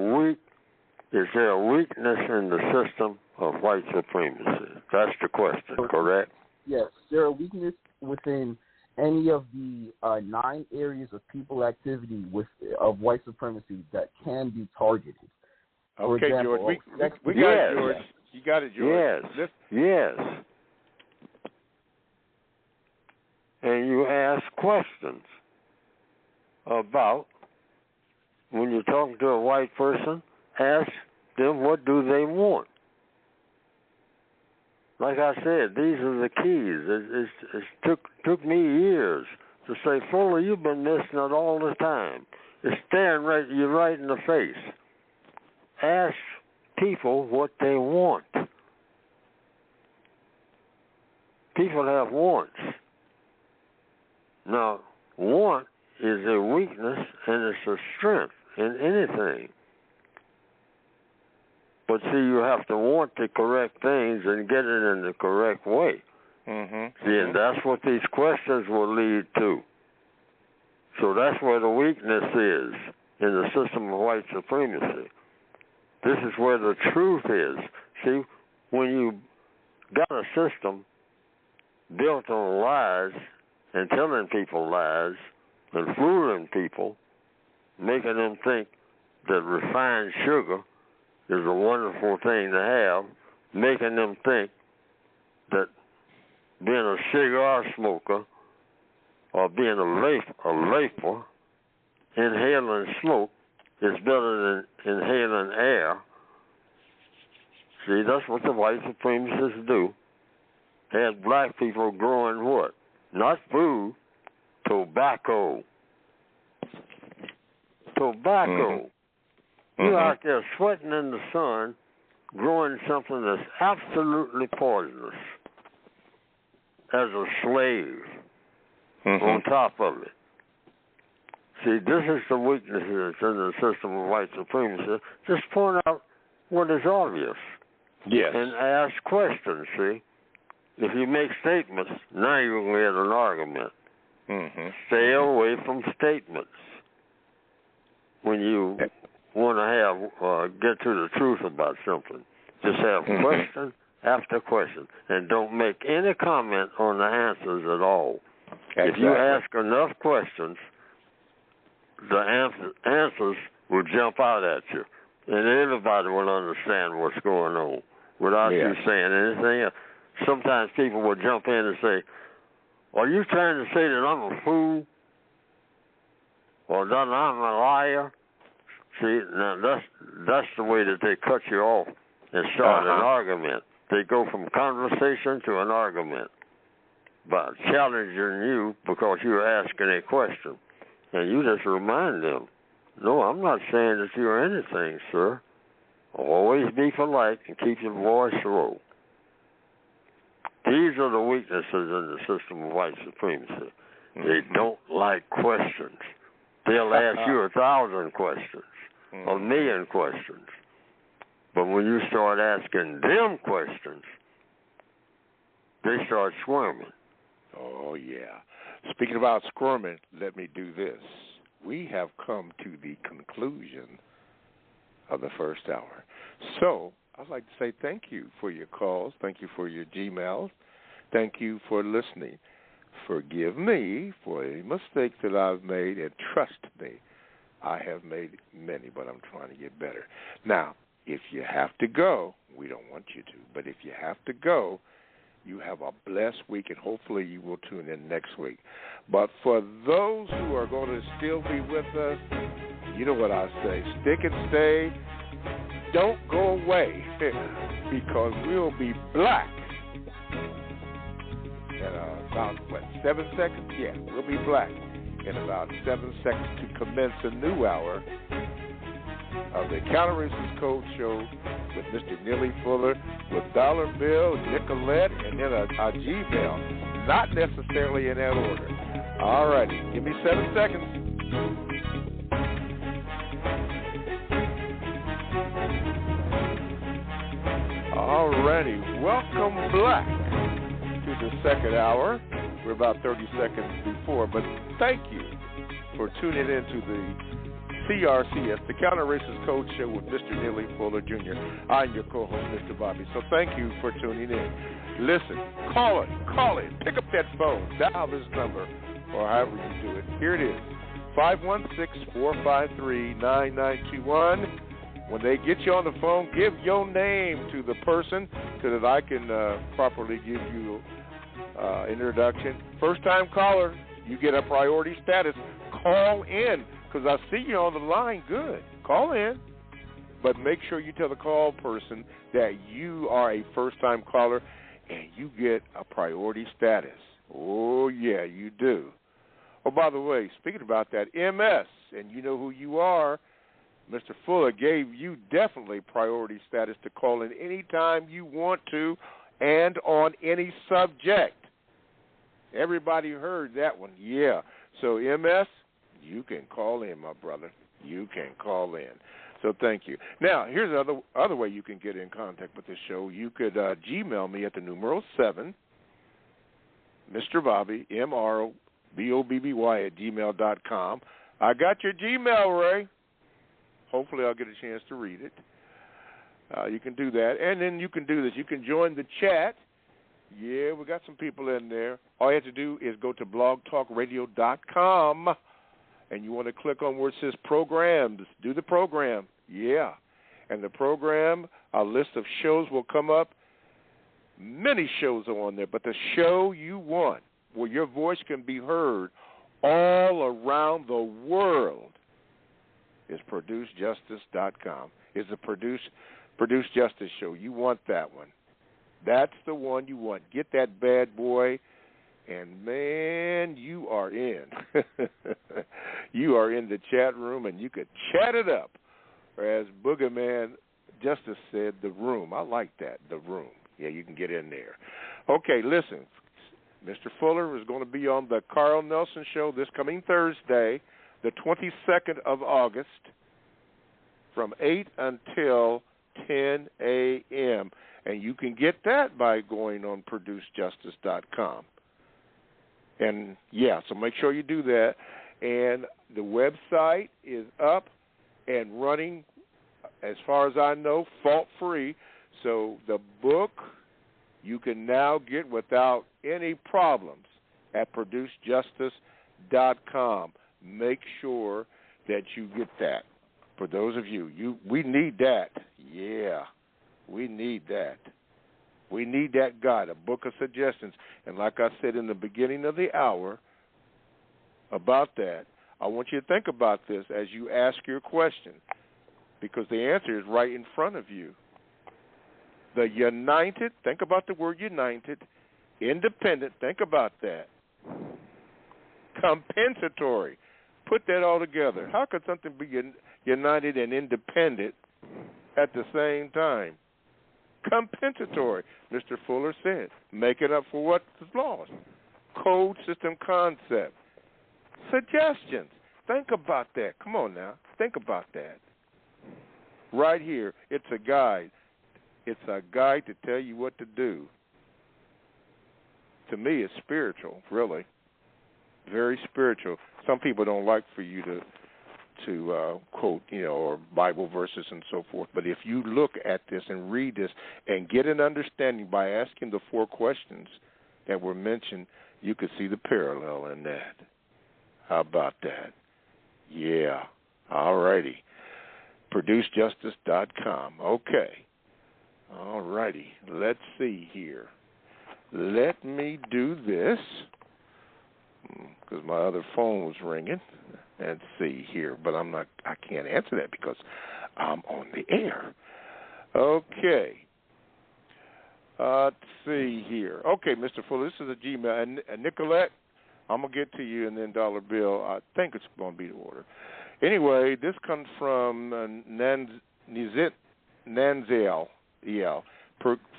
weakness in the system of white supremacy? That's the question, correct? Yes. Is there a weakness within any of the 9 areas of people activity of white supremacy that can be targeted? For okay, example, George. We got it, George. You got it, George. Yes. and you ask questions about, when you're talking to a white person, ask them what do they want. Like I said, these are the keys. It took me years to say, Fuller, you've been missing it all the time. It's staring you right in the face. Ask people what they want. People have wants. Now, want is a weakness and it's a strength in anything. But see, you have to want the correct things and get it in the correct way. Mm-hmm. See, and that's what these questions will lead to. So that's where the weakness is in the system of white supremacy. This is where the truth is. See, when you got a system built on lies and telling people lies and fooling people, making them think that refined sugar is a wonderful thing to have, making them think that being a cigar smoker or being a vapor, inhaling smoke is better than inhaling air. See, that's what the white supremacists do. They had black people growing what? Not food, tobacco. Tobacco. Mm-hmm. You're out there sweating in the sun, growing something that's absolutely poisonous as a slave on top of it. See, this is the weaknesses in the system of white supremacy. Just point out what is obvious. Yes. And ask questions, see. If you make statements, now you're going to get an argument. Mm-hmm. Stay away from statements when you want to get to the truth about something. Just have question after question, and don't make any comment on the answers at all. Exactly. If you ask enough questions, the answers will jump out at you, and everybody will understand what's going on without you saying anything else. Sometimes people will jump in and say, are you trying to say that I'm a fool? Or that I'm a liar? See, now that's the way that they cut you off and start an argument. They go from conversation to an argument by challenging you because you're asking a question. And you just remind them, no, I'm not saying that you're anything, sir. Always be polite and keep your voice low. These are the weaknesses in the system of white supremacy. They don't like questions. They'll ask you 1,000 questions, 1,000,000 questions. But when you start asking them questions, they start squirming. Oh, yeah. Speaking about squirming, let me do this. We have come to the conclusion of the first hour. So I'd like to say thank you for your calls. Thank you for your Gmails. Thank you for listening. Forgive me for any mistakes that I've made, and trust me, I have made many, but I'm trying to get better. Now, if you have to go, we don't want you to, but if you have to go, you have a blessed week, and hopefully you will tune in next week. But for those who are going to still be with us, you know what I say, stick and stay. Don't go away, because we'll be black in about, 7 seconds? Yeah, we'll be black in about 7 seconds to commence a new hour of the Counter-Racist Code Show with Mr. Neely Fuller, with Dollar Bill, Nicolette, and then a Gmail. Not necessarily in that order. All righty, give me 7 seconds. All righty, welcome back to the second hour. We're about 30 seconds before, but thank you for tuning in to the CRCS, the Counter-Racist Code Show with Mr. Neely Fuller, Jr. I'm your co-host, Mr. Bobby, so thank you for tuning in. Listen, call it, pick up that phone, dial this number, or however you do it. Here it is, 516-453-9921. When they get you on the phone, give your name to the person so that I can properly give you introduction. First-time caller, you get a priority status. Call in, because I see you on the line. Good. Call in. But make sure you tell the call person that you are a first-time caller and you get a priority status. Oh, yeah, you do. Oh, by the way, speaking about that, MS, and you know who you are, Mr. Fuller gave you definitely priority status to call in anytime you want to and on any subject. Everybody heard that one. Yeah. So, MS, you can call in, my brother. You can call in. So thank you. Now, here's other way you can get in contact with the show. You could Gmail me at the numeral 7, Mr. Bobby, MRBOBBY at gmail.com. I got your Gmail, Ray. Hopefully I'll get a chance to read it. You can do that. And then you can do this. You can join the chat. Yeah, we got some people in there. All you have to do is go to blogtalkradio.com. And you want to click on where it says programs. Do the program. Yeah. And the program, a list of shows will come up. Many shows are on there, but the show you want, where your voice can be heard all around the world, is ProduceJustice.com. It's a Produce Justice show. You want that one. That's the one you want. Get that bad boy. And, man, you are in. You are in the chat room, and you could chat it up. Or as Boogerman Justice said, the room. I like that, the room. Yeah, you can get in there. Okay, listen. Mr. Fuller is going to be on the Carl Nelson Show this coming Thursday, the 22nd of August, from 8 until 10 a.m. And you can get that by going on ProduceJustice.com. And, yeah, so make sure you do that. And the website is up and running, as far as I know, fault-free. So the book you can now get without any problems at ProduceJustice.com. Make sure that you get that. For those of you, we need that. Yeah, we need that. We need that guide, a book of suggestions. And like I said in the beginning of the hour about that, I want you to think about this as you ask your question, because the answer is right in front of you. The united, think about the word united, independent, think about that. Compensatory, put that all together. How could something be united and independent at the same time? Compensatory, Mr. Fuller said. Make it up for what is lost. Code system concept. Suggestions. Think about that. Come on now. Think about that. Right here, it's a guide. It's a guide to tell you what to do. To me, it's spiritual, really. Very spiritual. Some people don't like for you to quote, or Bible verses and so forth. But if you look at this and read this and get an understanding by asking the 4 questions that were mentioned, you could see the parallel in that. How about that? Yeah. All righty. ProduceJustice.com. Okay. All righty. Let's see here. Let me do this, because my other phone was ringing. Let's see here, but I can't answer that because I'm on the air. Okay. Let's see here. Okay, Mr. Fuller, this is a Gmail. And Nicolette, I'm going to get to you, and then Dollar Bill, I think it's going to be the order. Anyway, this comes from Nanziel. Yeah.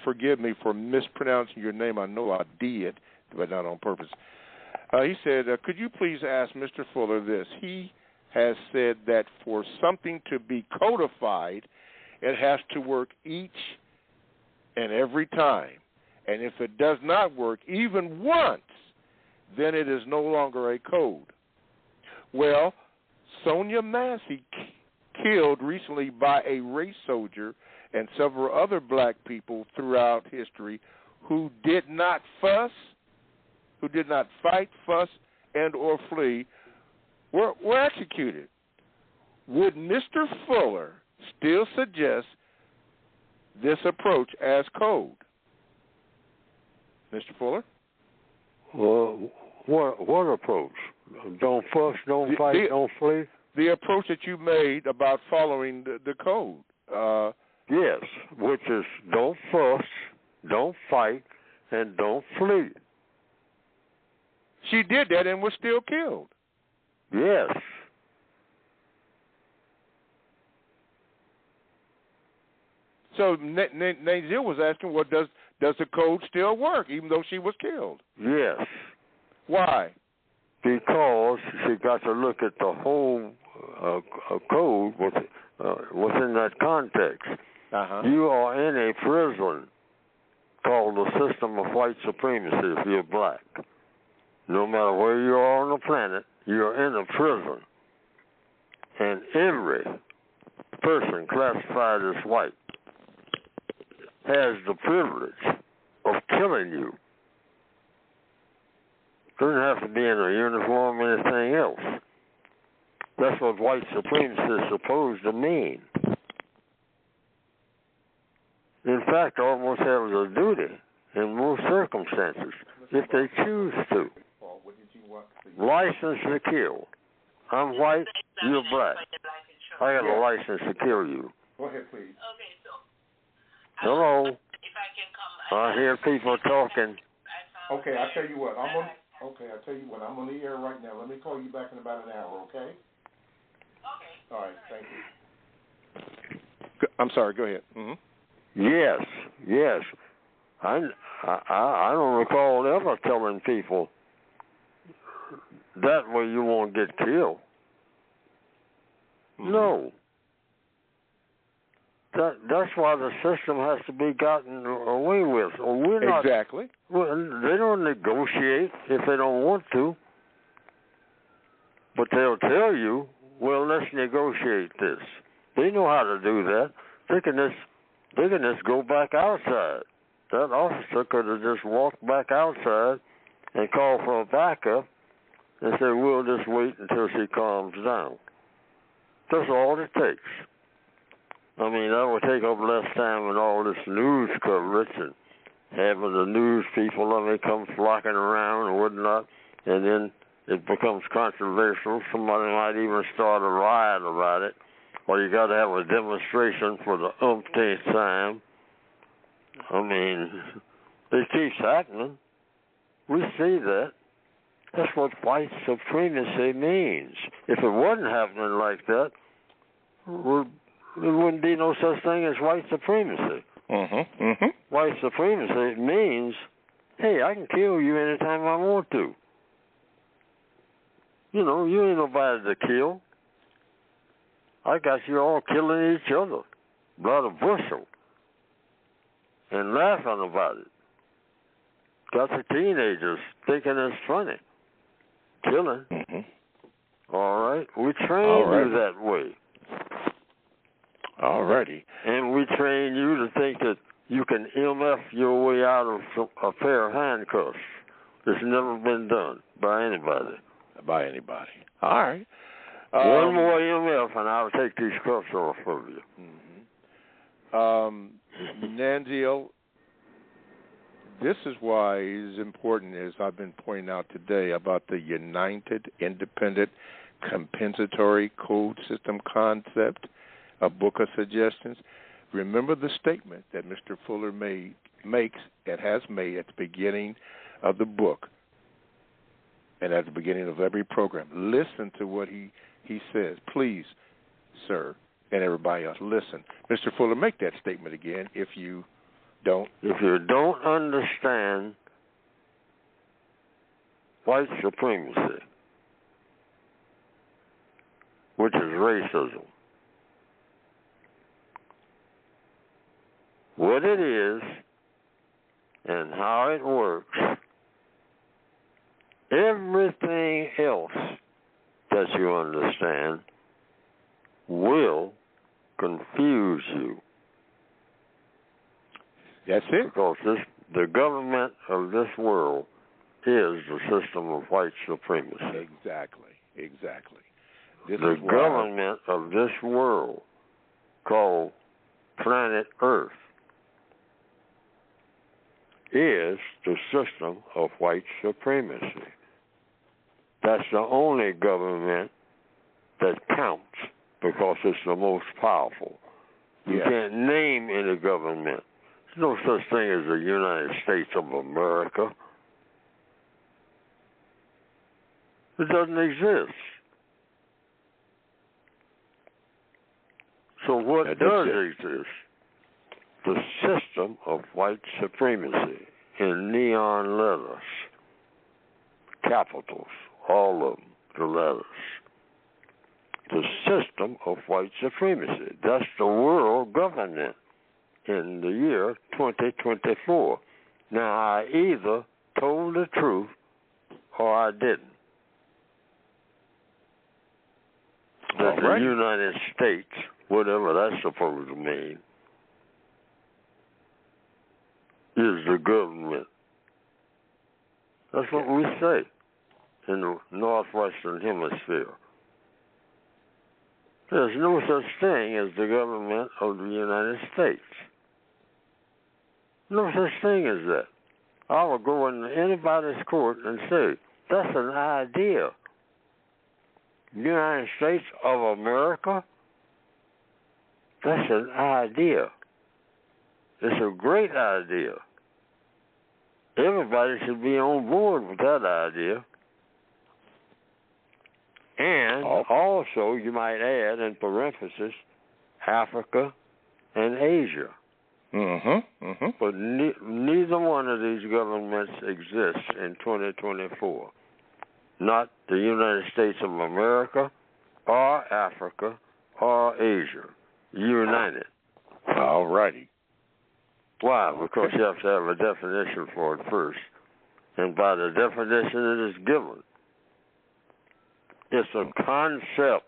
Forgive me for mispronouncing your name. I know I did, but not on purpose. He said, could you please ask Mr. Fuller this? He has said that for something to be codified, it has to work each and every time. And if it does not work even once, then it is no longer a code. Well, Sonia Massey killed recently by a race soldier and several other black people throughout history who did not fuss, who did not fight, fuss, and or flee, were executed. Would Mr. Fuller still suggest this approach as code? Mr. Fuller? What approach? Don't fuss, don't fight, don't flee? The approach that you made about following the code. Yes, which is don't fuss, don't fight, and don't flee. She did that and was still killed. Yes. So Neely was asking, well, does the code still work, even though she was killed? Yes. Why? Because she got to look at the whole code within that context. Uh-huh. You are in a prison called the system of white supremacy if you're black. No matter where you are on the planet, you're in a prison. And every person classified as white has the privilege of killing you. Doesn't have to be in a uniform or anything else. That's what white supremacy is supposed to mean. In fact, almost have a duty in most circumstances, if they choose to. License to kill. I'm white, you're black. I have a license to kill you. Go ahead, please. Hello. I hear people talking. Okay, I'll tell you what. I'm on the air right now. Let me call you back in about an hour, okay? Okay. All right, thank you. I'm sorry, go ahead. Mm-hmm. Yes. I don't recall ever telling people that way you won't get killed. Mm-hmm. No. That's why the system has to be gotten away with. We're not, exactly. They don't negotiate if they don't want to. But they'll tell you, well, let's negotiate this. They know how to do that. They can just go back outside. That officer could have just walked back outside and called for a backup and said, we'll just wait until she calms down. That's all it takes. I mean, that would take up less time than all this news coverage and having the news people come flocking around and whatnot, and then it becomes controversial. Somebody might even start a riot about it, or you got to have a demonstration for the umpteenth time. I mean, it keeps happening. We see that. That's what white supremacy means. If it wasn't happening like that, there wouldn't be no such thing as white supremacy. Mm-hmm. Mm-hmm. White supremacy means, hey, I can kill you anytime I want to. You know, you ain't nobody to kill. I got you all killing each other by the bushel and laughing about it. Got the teenagers thinking it's funny. Killing. Mm-hmm. All right. We train you that way. All righty. And we train you to think that you can MF your way out of a pair of handcuffs. It's never been done by anybody. All right. One more MF and I'll take these cuffs off of you. Mm-hmm. Neely, this is why it is important, as I've been pointing out today, about the United Independent Compensatory Code System concept, a book of suggestions. Remember the statement that Mr. Fuller makes and has made at the beginning of the book and at the beginning of every program. Listen to what he says. Please, sir, and everybody else, listen. Mr. Fuller, make that statement again if you don't. If you don't understand white supremacy, which is racism, what it is and how it works, everything else that you understand will confuse you. That's it. Because the government of this world is the system of white supremacy. Exactly. The government of this world, called planet Earth, is the system of white supremacy. That's the only government that counts because it's the most powerful. You can't name any government. There's no such thing as the United States of America. It doesn't exist. So what does exist? The system of white supremacy in neon letters, capitals, all of them, the letters. The system of white supremacy. That's the world government in the year 2024. Now, I either told the truth or I didn't. That the United States, whatever that's supposed to mean, is the government. That's what we say in the Northwestern Hemisphere. There's no such thing as the government of the United States. No such thing as that. I will go into anybody's court and say, that's an idea. United States of America? That's an idea. It's a great idea. Everybody should be on board with that idea. And also, you might add in parentheses, Africa and Asia. But neither one of these governments exists in 2024. Not the United States of America or Africa or Asia. United. All righty. Why? Because you have to have a definition for it first. And by the definition it is given. It's a concept.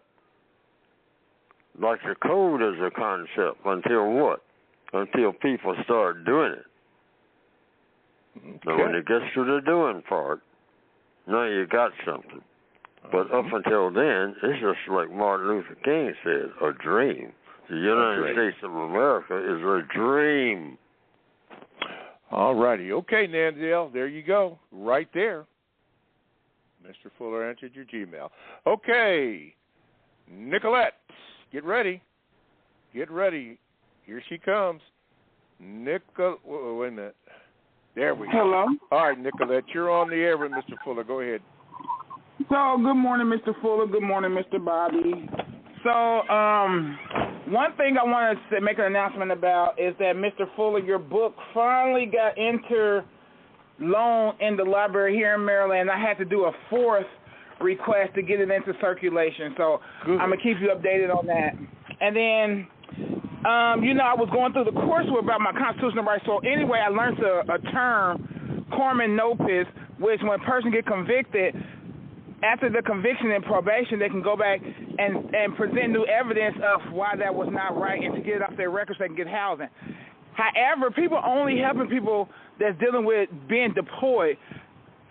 Like the code is a concept. Until what? Until people start doing it. But when it gets to the doing part, now you got something. But up until then, it's just like Martin Luther King said, a dream. The United States of America is a dream. All righty. Okay, Nandale, there you go. Right there. Mr. Fuller answered your Gmail. Okay. Nicolette, get ready. Get ready. Here she comes. Wait a minute. There we go. Hello. All right, Nicolette, you're on the air with Mr. Fuller. Go ahead. So, good morning, Mr. Fuller. Good morning, Mr. Bobby. So, one thing I want to make an announcement about is that, Mr. Fuller, your book finally got loan in the library here in Maryland. I had to do a fourth request to get it into circulation. So, I'm going to keep you updated on that. And then, I was going through the coursework about my constitutional rights. So anyway, I learned a term, corpus nopis, which when a person gets convicted, after the conviction and probation, they can go back and present new evidence of why that was not right and to get it off their records so they can get housing. However, people only helping people that's dealing with being deployed.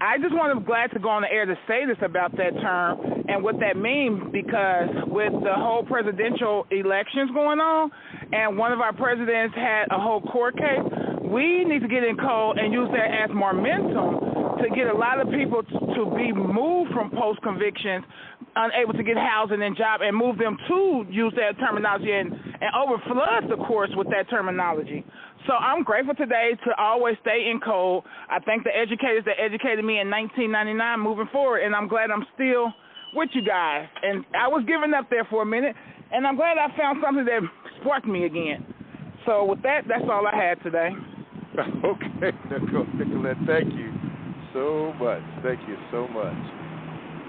I just glad to go on the air to say this about that term and what that means, because with the whole presidential elections going on and one of our presidents had a whole court case, we need to get in code and use that as momentum to get a lot of people to be moved from post-convictions, unable to get housing and job, and move them to use that terminology and overflood the course with that terminology. So I'm grateful today to always stay in code. I thank the educators that educated me in 1999 moving forward, and I'm glad I'm still with you guys. And I was giving up there for a minute, and I'm glad I found something that sparked me again. So with that, that's all I had today. Okay, Nicolette, thank you so much. Thank you so much.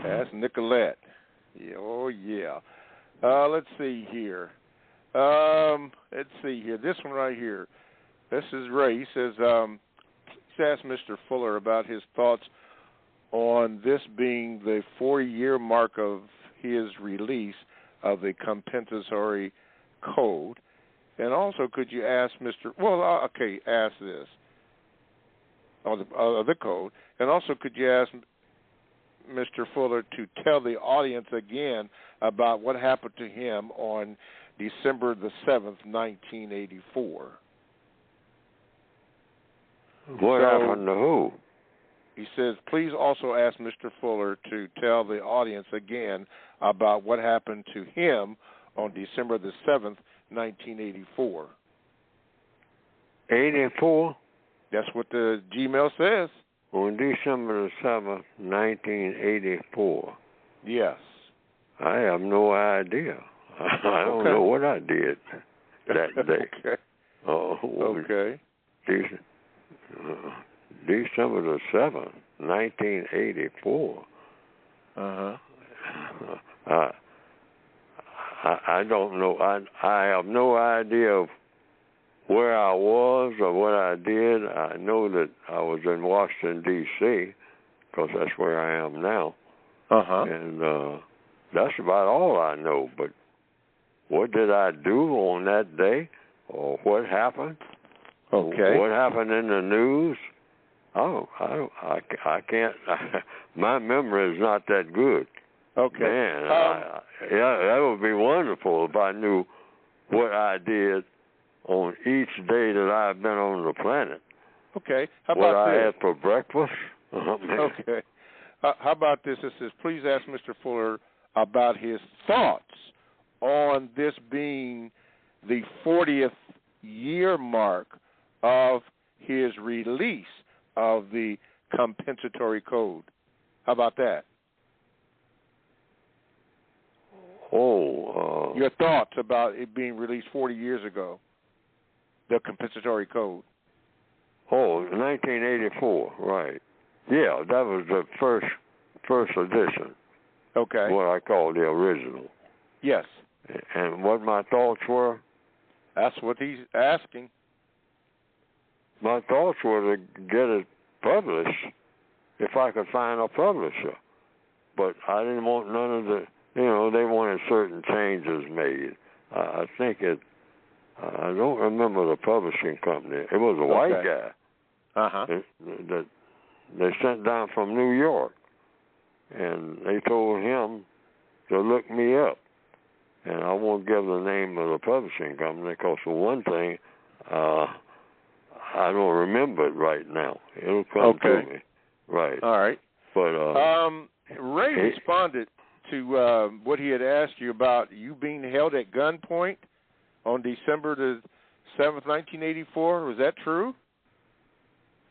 That's Nicolette. Yeah, oh, yeah. Let's see here. This one right here. This is Ray. He says, he's asked Mr. Fuller about his thoughts on this being the 4-year mark of his release of the compensatory code. And also, could you ask ask this, on the code. And also, could you ask Mr. Fuller to tell the audience again about what happened to him on December the 7th, 1984? What happened to who? He says, please also ask Mr. Fuller to tell the audience again about what happened to him on December the 7th, 1984. 84? That's what the Gmail says. On December the 7th, 1984. Yes. I have no idea. I don't know what I did that day. Okay. Okay. December the 7th, 1984. Uh-huh. I don't know. I have no idea of where I was or what I did. I know that I was in Washington, D.C., because that's where I am now. Uh-huh. And that's about all I know. But what did I do on that day, or what happened? Okay. What happened in the news? I can't. My memory is not that good. Okay. Man, that would be wonderful if I knew what I did on each day that I've been on the planet. Okay. How what about I this? had for breakfast. Okay. How about this? It says, please ask Mr. Fuller about his thoughts on this being the 40th year mark of his release of the compensatory code. How about that? Your thoughts about it being released 40 years ago, the compensatory code. 1984, right. Yeah, that was the first edition. Okay. What I call the original. Yes. And what my thoughts were? That's what he's asking. My thoughts were to get it published if I could find a publisher. But I didn't want none of the, they wanted certain changes made. I think I don't remember the publishing company. It was a white guy. Uh-huh. That they sent down from New York. And they told him to look me up. And I won't give the name of the publishing company because, for one thing, I don't remember it right now. It'll come to me. Right. All right. But Ray responded to what he had asked you about you being held at gunpoint on December the 7th, 1984. Was that true?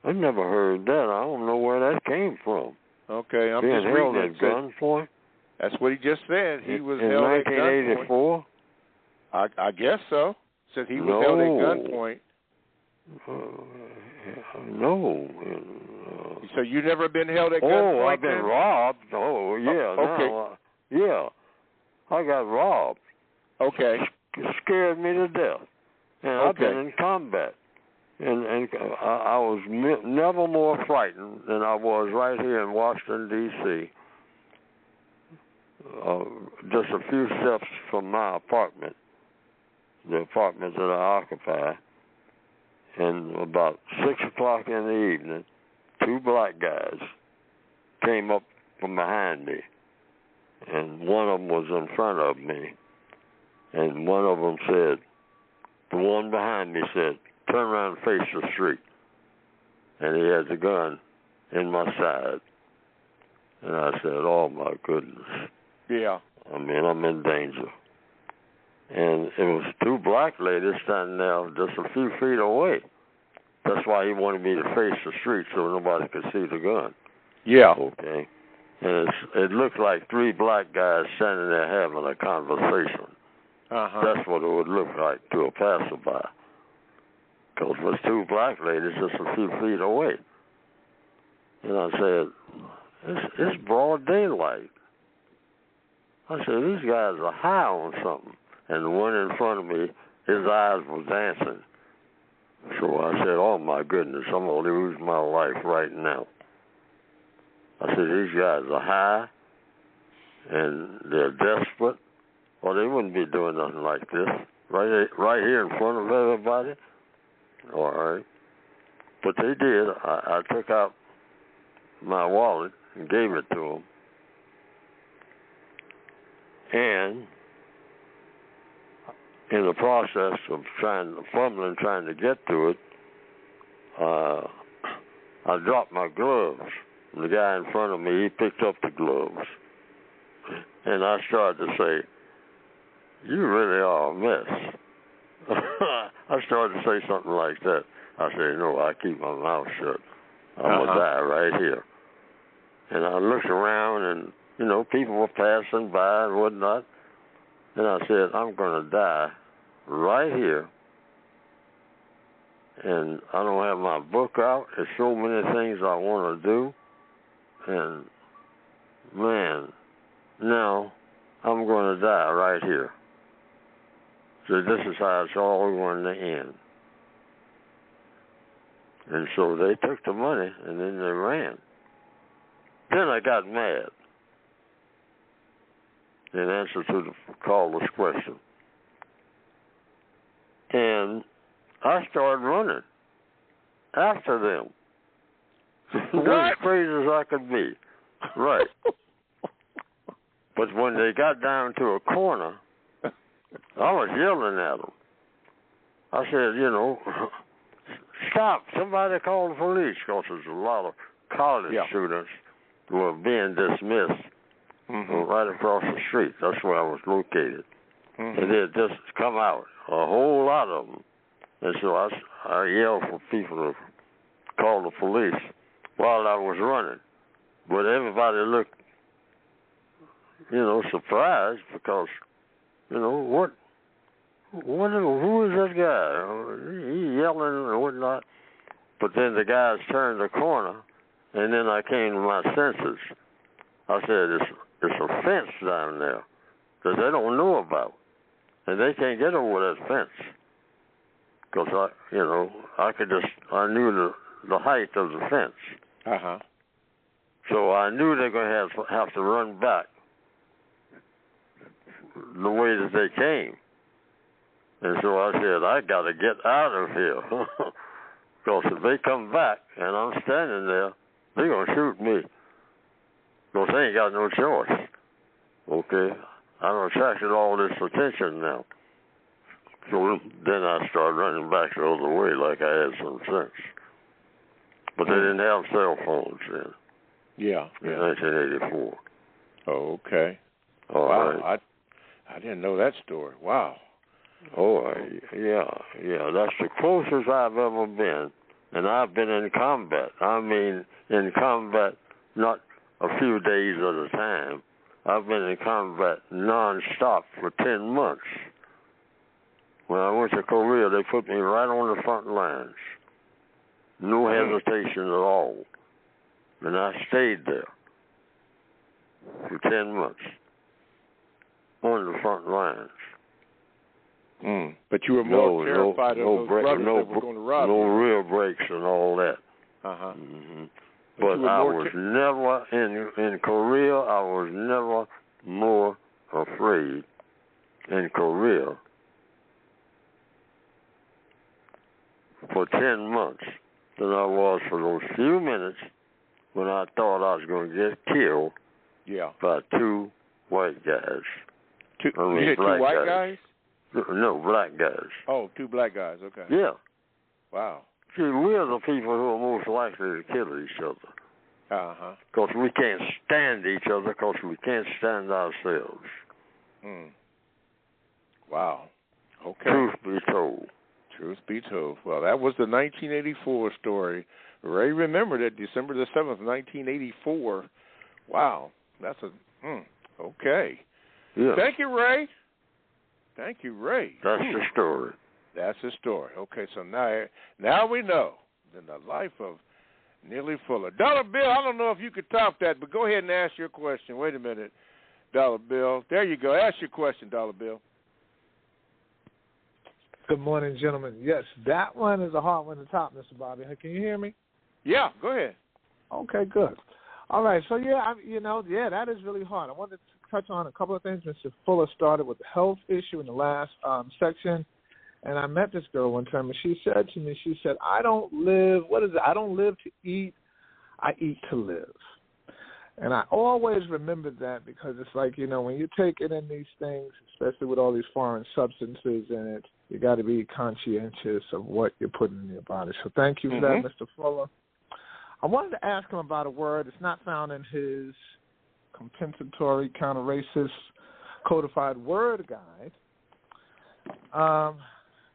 I never heard that. I don't know where that came from. Okay, I'm being just held reading at gunpoint? That's what he just said. He was in held 1984? at gunpoint. I guess so. Said he was held at gunpoint. No. So you never been held at gunpoint? Oh, I've been robbed. Oh, yeah. Okay. Yeah. I got robbed. Okay. It scared me to death. And I've been in combat. And I was never more frightened than I was right here in Washington, D.C., just a few steps from my apartment, the apartment that I occupy. And about 6 o'clock in the evening, 2 black guys came up from behind me. And one of them was in front of me. And one of them said, the one behind me said, turn around and face the street. And he had the gun in my side. And I said, oh, my goodness. Yeah. I mean, I'm in danger. And it was 2 black ladies standing there just a few feet away. That's why he wanted me to face the street so nobody could see the gun. Yeah. Okay. And it looked like 3 black guys standing there having a conversation. Uh-huh. That's what it would look like to a passerby. Because it was 2 black ladies just a few feet away. And I said, it's broad daylight. I said, these guys are high on something. And the one in front of me, his eyes were dancing. So I said, oh, my goodness, I'm going to lose my life right now. I said, these guys are high, and they're desperate. Well, they wouldn't be doing nothing like this. Right here in front of everybody. All right. But they did. I took out my wallet and gave it to them. And in the process of trying to get to it, I dropped my gloves. The guy in front of me, he picked up the gloves. And I started to say, "You really are a mess." I started to say something like that. I said, "No, I keep my mouth shut. I'm going to die right here." And I looked around, and, you know, people were passing by and whatnot. And I said, "I'm going to die right here. And I don't have my book out. There's so many things I want to do. And, man, now I'm going to die right here. So this is how it's all going to end." And so they took the money, and then they ran. Then I got mad in answer to the caller's question. And I started running after them. As crazy as I could be. Right. But when they got down to a corner, I was yelling at them. I said, you know, "Stop, somebody call the police," because there's a lot of college students who were being dismissed right across the street. That's where I was located. And they had just come out, a whole lot of them. And so I yelled for people to call the police while I was running. But everybody looked, you know, surprised because, you know, who is that guy? He yelling and whatnot. But then the guys turned the corner, and then I came to my senses. I said, it's a fence down there that they don't know about, and they can't get over that fence. Because I knew the height of the fence. So I knew they're going to have to run back the way that they came. And so I said, I got to get out of here. Because if they come back and I'm standing there, they're going to shoot me. Because they ain't got no choice. Okay? I've attracted all this attention now. So then I started running back the other way like I had some sense. But they didn't have cell phones then. Yeah. In 1984. Oh, okay. Wow. Right. I didn't know that story. Wow. Oh, yeah. That's the closest I've ever been. And I've been in combat. I mean, in combat, not a few days at a time. I've been in combat nonstop for 10 months. When I went to Korea, they put me right on the front lines. No hesitation at all. And I stayed there for 10 months on the front lines. But you were more terrified of those brothers that were going to rob you. No real breaks and all that. But I was never, in Korea, I was never more afraid in Korea for 10 months than I was for those few minutes when I thought I was going to get killed by two white guys. You said two white guys? No, black guys. Oh, two black guys, okay. Yeah. Wow. See, we're the people who are most likely to kill each other. Because we can't stand each other because we can't stand ourselves. Wow. Okay. Truth be told. Truth be told. Well, that was the 1984 story. Ray remembered it, December the 7th, 1984. Wow. That's okay. Yeah. Thank you, Ray. Thank you, Ray. That's the story. That's the story. Okay, so now we know in the life of Neely Fuller. Dollar Bill, I don't know if you could top that, but go ahead and ask your question. Wait a minute, Dollar Bill. There you go. Ask your question, Dollar Bill. Good morning, gentlemen. Yes, that one is a hard one to top, Mr. Bobby. Can you hear me? Yeah, go ahead. Okay, good. All right, so that is really hard. I wanted to touch on a couple of things. Mr. Fuller started with the health issue in the last section, and I met this girl one time, and she said to me, I don't live to eat, I eat to live. And I always remembered that because it's like, when you take it in these things, especially with all these foreign substances in it, you got to be conscientious of what you're putting in your body. So thank you for that, Mr. Fuller. I wanted to ask him about a word. It's not found in his compensatory counter-racist codified word guide,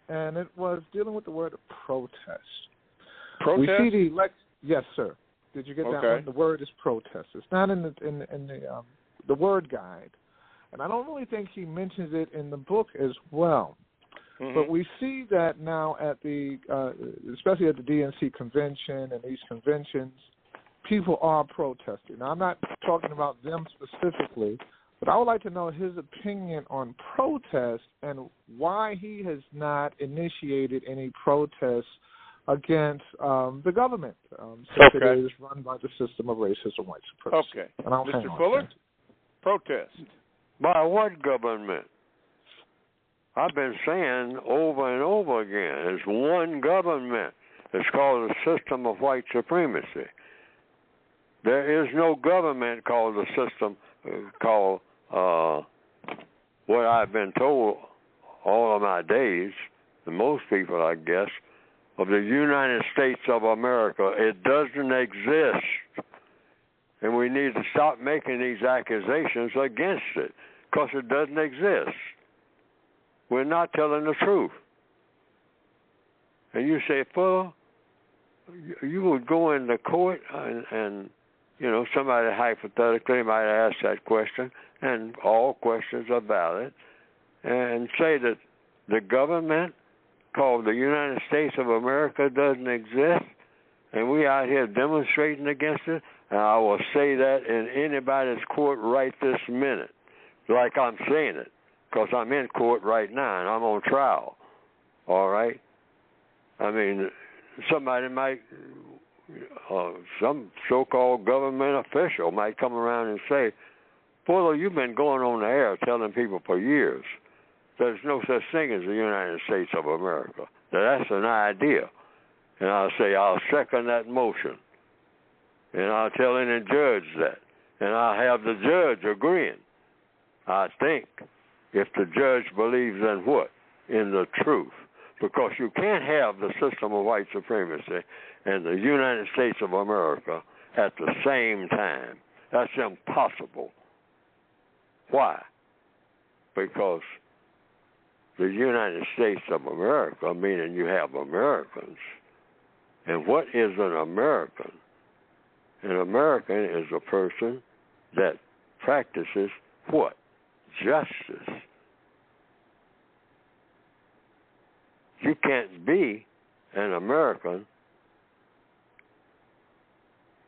and it was dealing with the word protest. Protest? We see yes, sir. Did you get that one? The word is protest. It's not in the word guide, and I don't really think he mentions it in the book as well. Mm-hmm. But we see that now at the, especially at the DNC convention and these conventions, people are protesting. Now, I'm not talking about them specifically, but I would like to know his opinion on protest and why he has not initiated any protests against the government, since it is run by the system of racism and white supremacy. Okay. Mr. Fuller, protest. By what government? I've been saying over and over again, it's one government. It's called the system of white supremacy. There is no government called the system, called what I've been told all of my days, and most people, I guess, of the United States of America. It doesn't exist. And we need to stop making these accusations against it, because it doesn't exist. We're not telling the truth. And you say, Fuller, you would go into court and you know, somebody hypothetically might ask that question, and all questions are valid, and say that the government called the United States of America doesn't exist, and we out here demonstrating against it. And I will say that in anybody's court right this minute, like I'm saying it, because I'm in court right now and I'm on trial. All right? I mean, somebody might, some so-called government official might come around and say, Fuller, you've been going on the air telling people for years there's no such thing as the United States of America. That's an idea. And I'll say, I'll second that motion. And I'll tell any judge that. And I'll have the judge agreeing. I think, if the judge believes in what? In the truth. Because you can't have the system of white supremacy and the United States of America at the same time. That's impossible. Why? Because the United States of America, meaning you have Americans. And what is an American? An American is a person that practices what? Justice. You can't be an American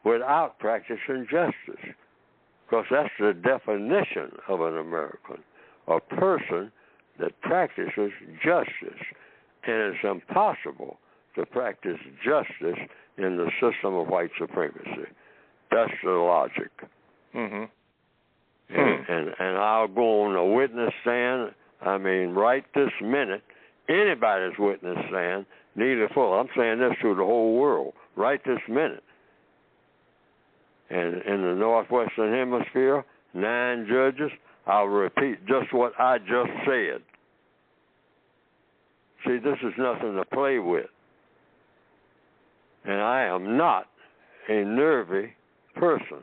without practicing justice, because that's the definition of an American, a person that practices justice. And it's impossible to practice justice in the system of white supremacy. That's the logic. Mm-hmm. And I'll go on a witness stand, I mean, right this minute, anybody's witness stand, Neely Fuller. I'm saying this to the whole world, right this minute. And in the Northwestern Hemisphere, 9 judges, I'll repeat just what I just said. See, this is nothing to play with. And I am not a nervy person.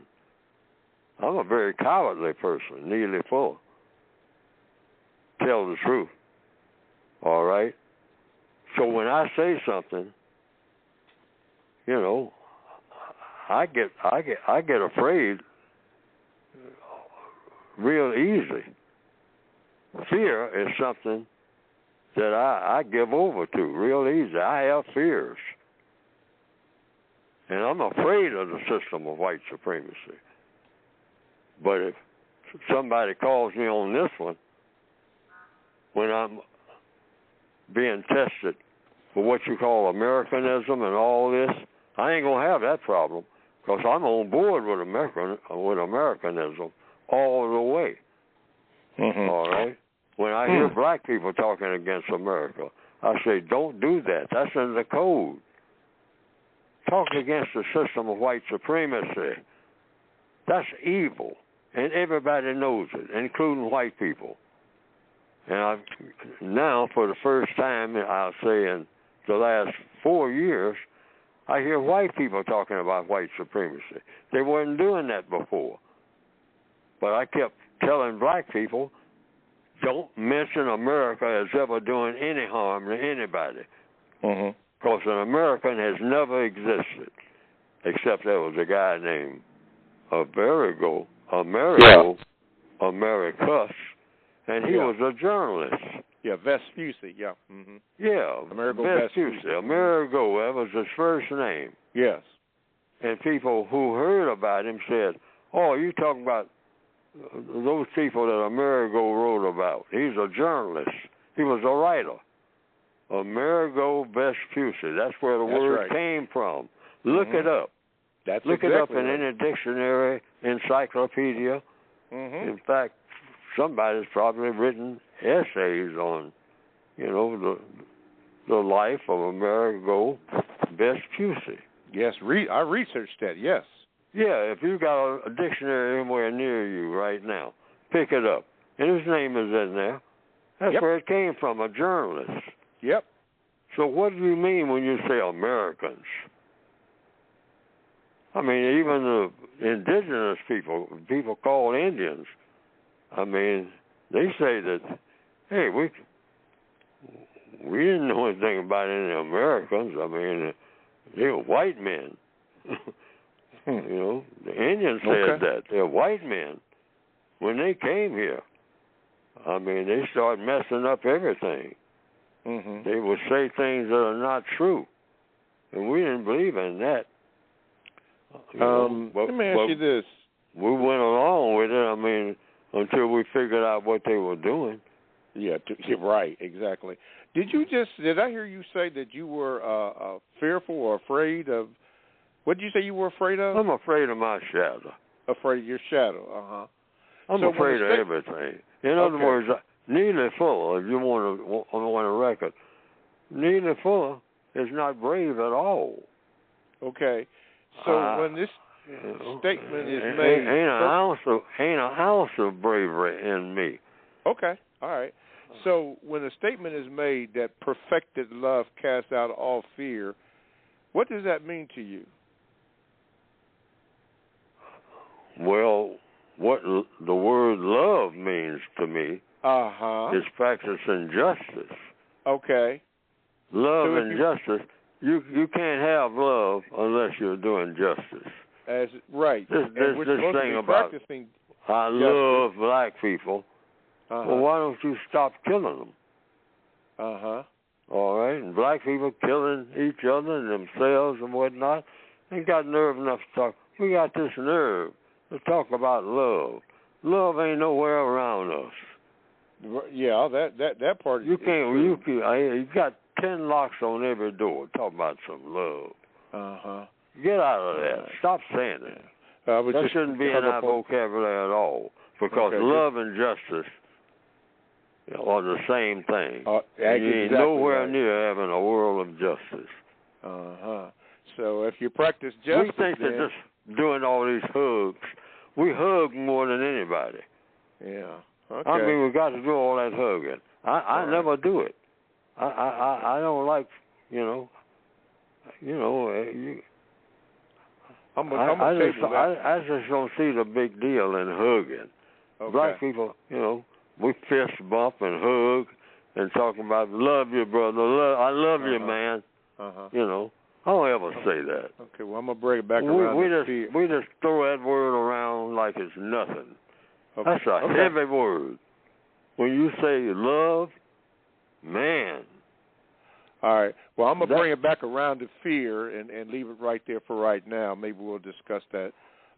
I'm a very cowardly person, Neely Fuller. Tell the truth. All right? So when I say something, you know, I get afraid real easy. Fear is something that I give over to real easy. I have fears. And I'm afraid of the system of white supremacy. But if somebody calls me on this one, when I'm being tested for what you call Americanism and all this, I ain't going to have that problem, because I'm on board with Americanism all the way. Mm-hmm. All right? When I hear black people talking against America, I say, don't do that. That's in the code. Talk against the system of white supremacy. That's evil, and everybody knows it, including white people. And now, for the first time, I'll say in the last 4 years, I hear white people talking about white supremacy. They weren't doing that before. But I kept telling black people, don't mention America as ever doing any harm to anybody. Because an American has never existed, except there was a guy named Americus, and he was a journalist. Yeah, Vespucci, yeah. Yeah, Vespucci. Amerigo, that was his first name. Yes. And people who heard about him said, oh, you talking about those people that Amerigo wrote about. He's a journalist. He was a writer. Amerigo Vespucci. That's where the word came from. Look it up. Look it up in any dictionary, encyclopedia. In fact, somebody's probably written essays on, the life of Amerigo Vespucci. Yes, I researched that, yes. Yeah, if you got a dictionary anywhere near you right now, pick it up. And his name is in there. That's where it came from, a journalist. Yep. So what do you mean when you say Americans? I mean, even the indigenous people called Indians, I mean, they say that, hey, we didn't know anything about any Americans. I mean, they were white men. The Indians said that. They're white men. When they came here, I mean, they started messing up everything. They would say things that are not true. And we didn't believe in that. Let me ask you this. We went along with it, I mean, until we figured out what they were doing. Yeah, right, exactly. Did I hear you say that you were fearful or afraid of, what did you say you were afraid of? I'm afraid of my shadow. Afraid of your shadow, I'm afraid of everything. In other words, Neely Fuller, if you want a record, Neely Fuller is not brave at all. Okay. So when this statement is made, ain't an ounce of bravery in me. Okay, all right. So when a statement is made that perfected love casts out all fear, what does that mean to you? Well, what the word love means to me is practicing justice. Okay. Love and justice. You can't have love unless you're doing justice. Right. This thing about I love black people. Well, why don't you stop killing them? All right? And black people killing each other and themselves and whatnot. They got nerve enough to talk. We got this nerve to talk about love. Love ain't nowhere around us. Yeah, that part. You got 10 locks on every door. Talk about some love. Get out of that. Stop saying that. That shouldn't be in our vocabulary at all. Because love and justice are the same thing. You ain't nowhere near having a world of justice. So if you practice justice, we think that just doing all these hugs, we hug more than anybody. Yeah. Okay. I mean, we got to do all that hugging. I never do it. I don't like, I just don't see the big deal in hugging. Okay. Black people, we fist bump and hug and talk about love you, brother. I love you, man. I don't ever say that. Okay, well, I'm going to bring it back around. We just throw that word around like it's nothing. Okay. That's a heavy word. When you say love, man. All right. Well, I'm going to bring it back around to fear and leave it right there for right now. Maybe we'll discuss that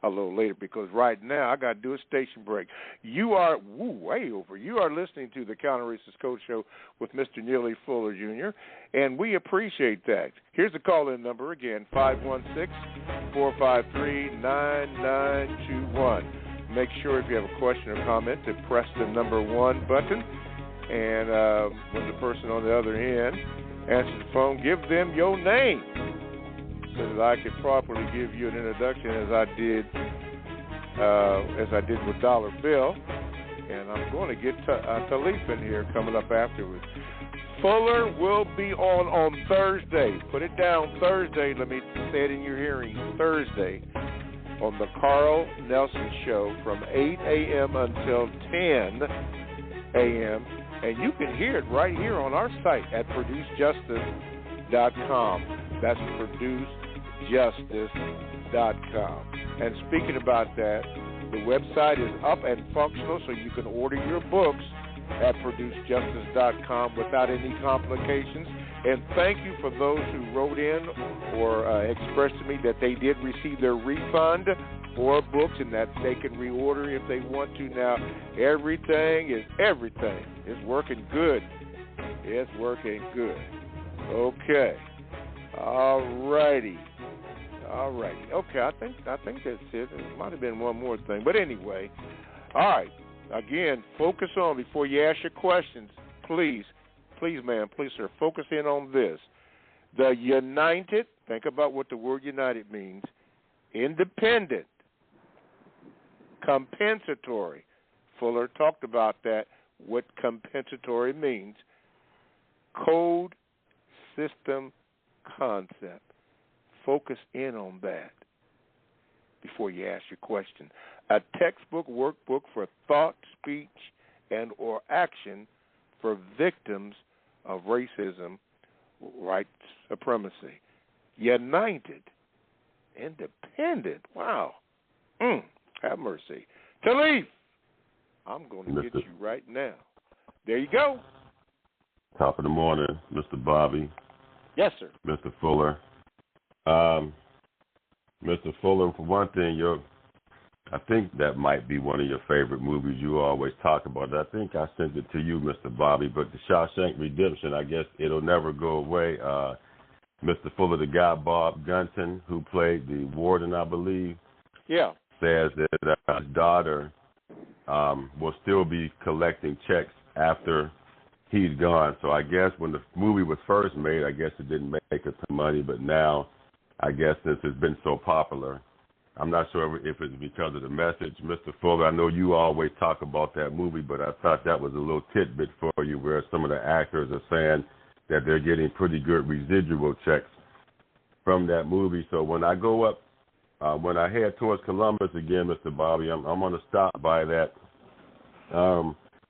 a little later because right now I got to do a station break. You are way over. You are listening to the Counter Racist Code Show with Mr. Neely Fuller Jr., and we appreciate that. Here's the call-in number again, 516-453-9921. Make sure if you have a question or comment to press the number 1 button, and when the person on the other end answers the phone, give them your name so that I can properly give you an introduction as I did with Dollar Bill. And I'm going to get Talif in here coming up afterwards. Fuller will be on Thursday. Put it down, Thursday. Let me say it in your hearing. Thursday on the Carl Nelson Show from 8 a.m. until 10 a.m. And you can hear it right here on our site at producejustice.com. That's producejustice.com. And speaking about that, the website is up and functional, so you can order your books at producejustice.com without any complications. And thank you for those who wrote in or expressed to me that they did receive their refund for books and that they can reorder if they want to. Now, everything is working good. It's working good. Okay. All righty. Okay, I think that's it. There might have been one more thing. But anyway, all right. Again, focus on, before you ask your questions, please, ma'am, please, sir, focus in on this. The united, think about what the word united means, independent, compensatory. Fuller talked about that, what compensatory means. Code system concept. Focus in on that before you ask your question. A textbook workbook for thought, speech, and or action for victims of racism, white supremacy. United, independent. Wow. Have mercy. Talif, I'm going to get you right now. There you go. Top of the morning, Mr. Bobby. Yes, sir. Mr. Fuller. Mr. Fuller, for one thing, I think that might be one of your favorite movies you always talk about. I think I sent it to you, Mr. Bobby, but the Shawshank Redemption, I guess it'll never go away. Mr. Fuller, the guy, Bob Gunton, who played the warden, I believe, says that his daughter will still be collecting checks after he's gone. So I guess when the movie was first made, I guess it didn't make a ton of money, but now I guess since it's been so popular, I'm not sure if it's because of the message. Mr. Fuller, I know you always talk about that movie, but I thought that was a little tidbit for you where some of the actors are saying that they're getting pretty good residual checks from that movie. So when I go up, when I head towards Columbus again, Mr. Bobby, I'm going to stop by that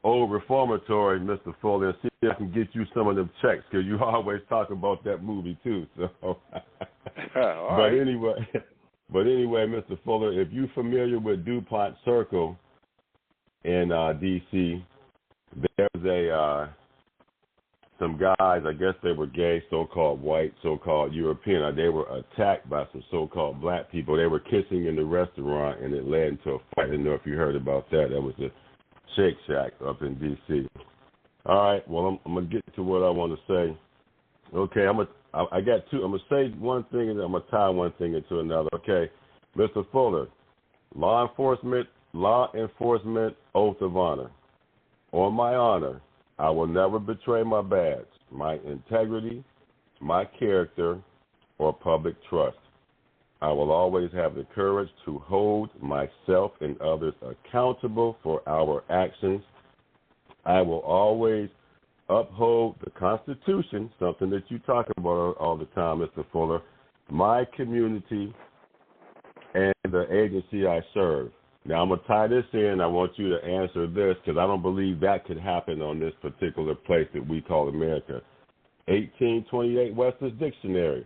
old reformatory, Mr. Fuller, and see if I can get you some of them checks, because you always talk about that movie too. So, But anyway, Mr. Fuller, if you're familiar with DuPont Circle in D.C., there's some guys, I guess they were gay, so-called white, so-called European. They were attacked by some so-called black people. They were kissing in the restaurant, and it led into a fight. I don't know if you heard about that. That was a Shake Shack up in D.C. All right, well, I'm going to get to what I want to say. Okay, I got two. I'm going to say one thing, and I'm going to tie one thing into another. Okay, Mr. Fuller, law enforcement, oath of honor. On my honor, I will never betray my badge, my integrity, my character, or public trust. I will always have the courage to hold myself and others accountable for our actions. I will always uphold the Constitution, something that you talk about all the time, Mr. Fuller, my community, and the agency I serve. Now, I'm going to tie this in. I want you to answer this, because I don't believe that could happen on this particular place that we call America. 1828 Webster's Dictionary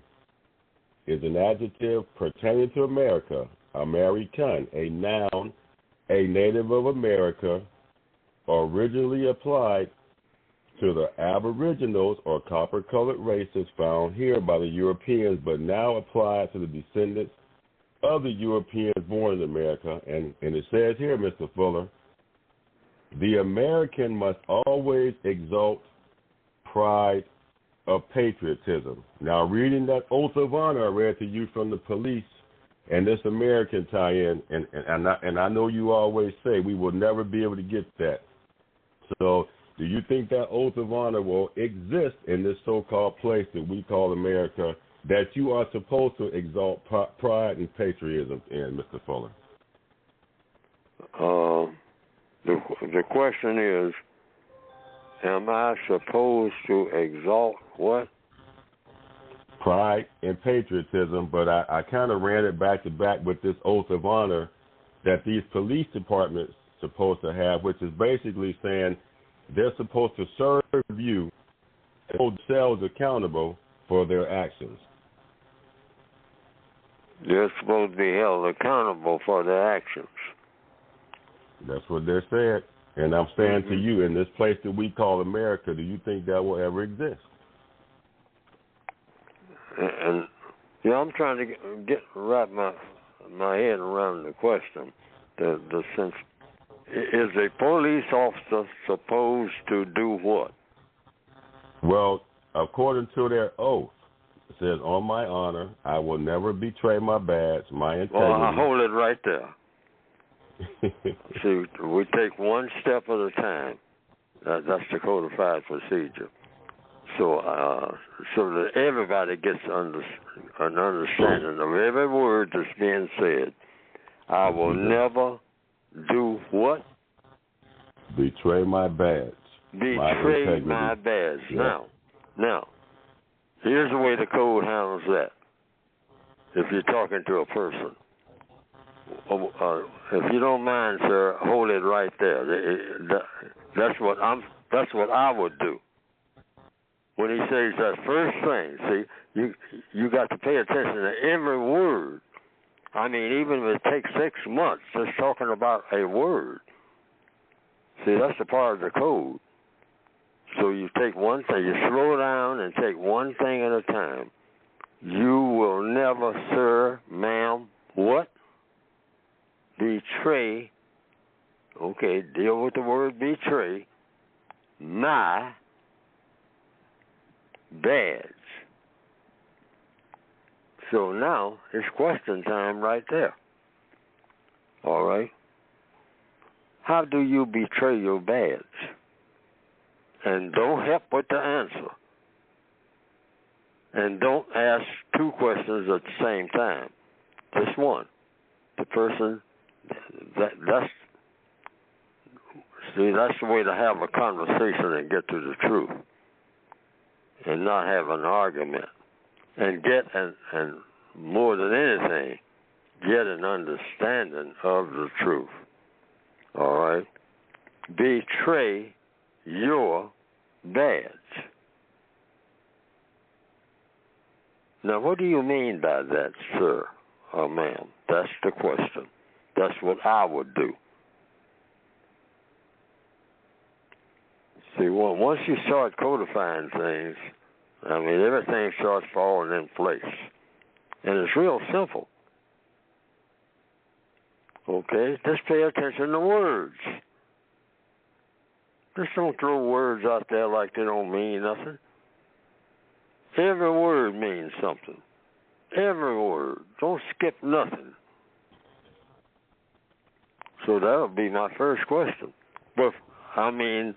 is an adjective pertaining to America, American, a noun, a native of America, originally applied to the aboriginals or copper-colored races found here by the Europeans, but now applied to the descendants of the Europeans born in America. And it says here, Mr. Fuller, the American must always exalt pride of patriotism. Now, reading that oath of honor I read to you from the police and this American tie-in, and I know you always say we will never be able to get that. So do you think that oath of honor will exist in this so-called place that we call America, that you are supposed to exalt pride and patriotism in, Mr. Fuller? The question is, Am I supposed to exalt what? Pride and patriotism, but I kind of ran it back to back with this oath of honor that these police departments supposed to have, which is basically saying they're supposed to serve you and hold themselves accountable for their actions. They're supposed to be held accountable for their actions. That's what they're saying. And I'm saying to you, in this place that we call America, do you think that will ever exist? And I'm trying to wrap my head around the question. The sense, is a police officer supposed to do what? Well, according to their oath, it says, on my honor, I will never betray my badge, my integrity. Well, I hold it right there. See, we take one step at a time. That's the codified procedure. So that everybody gets an understanding of every word that's being said. I will never do what? Betray my badge. Betray my badge. Yeah. Now, here's the way the code handles that. If you're talking to a person, if you don't mind, sir, hold it right there. That's what I would do. When he says that first thing, see, you got to pay attention to every word. I mean, even if it takes 6 months, just talking about a word. See, that's a part of the code. So you take one thing, you slow down and take one thing at a time. You will never, sir, ma'am, what? Betray, okay, deal with the word betray, my badge. So now it's question time right there. All right? How do you betray your badge? And don't help with the answer. And don't ask 2 questions at the same time. Just one. The person, that's the way to have a conversation and get to the truth. And not have an argument. And and more than anything, get an understanding of the truth. All right? Betray your badge. Now, what do you mean by that, sir or ma'am? That's the question. That's what I would do. See, once you start codifying things, I mean, everything starts falling in place. And it's real simple. Okay? Just pay attention to words. Just don't throw words out there like they don't mean nothing. Every word means something. Every word. Don't skip nothing. So that'll be my first question. But, I mean,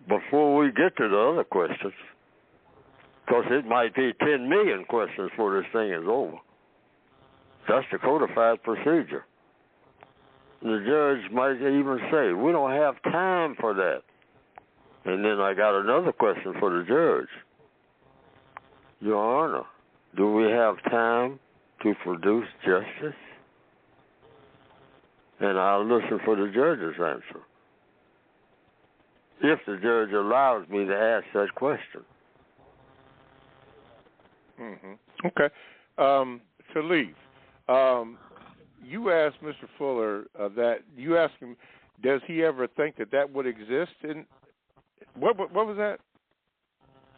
before we get to the other questions, because it might be 10 million questions before this thing is over. That's the codified procedure. The judge might even say, we don't have time for that. And then I got another question for the judge. Your Honor, do we have time to produce justice? And I'll listen for the judge's answer. If the judge allows me to ask that question. Mm-hmm. Okay. Shalif, you asked Mr. Fuller that, you asked him, does he ever think that would exist? In what was that?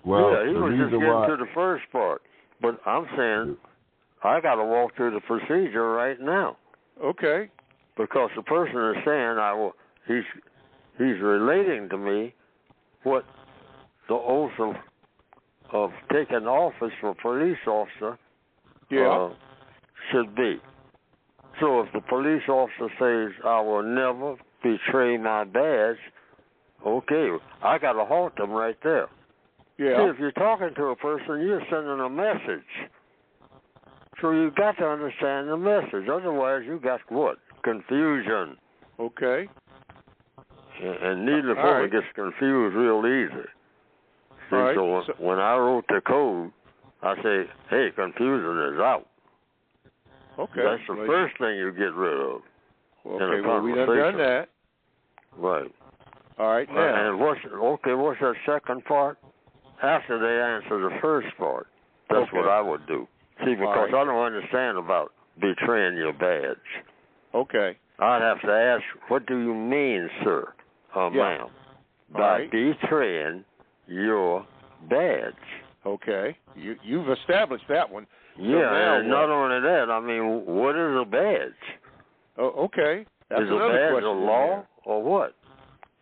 Well, yeah, he was just getting to the first part. But I'm saying I got to walk through the procedure right now. Okay. Because the person is saying he's relating to me what the oath of taking office for a police officer should be. So if the police officer says, I will never betray my badge, okay, I got to halt them right there. Yeah. See, if you're talking to a person, you're sending a message. So you've got to understand the message. Otherwise, you got what? Okay. And Neely Fuller gets confused real easy. See, All right. so when I wrote the code, I say, hey, confusion is out. Okay. That's the first thing you get rid of. Okay, well, we done that. Right. All right, now. And what's that second part? After they answer the first part. That's what I would do. See, because I don't understand about betraying your badge. Okay. I'd have to ask, what do you mean, sir or ma'am, by betraying your badge? Okay. You've established that one. Yeah, and not only that, I mean, what is a badge? Oh, okay. That's is a badge a law or what?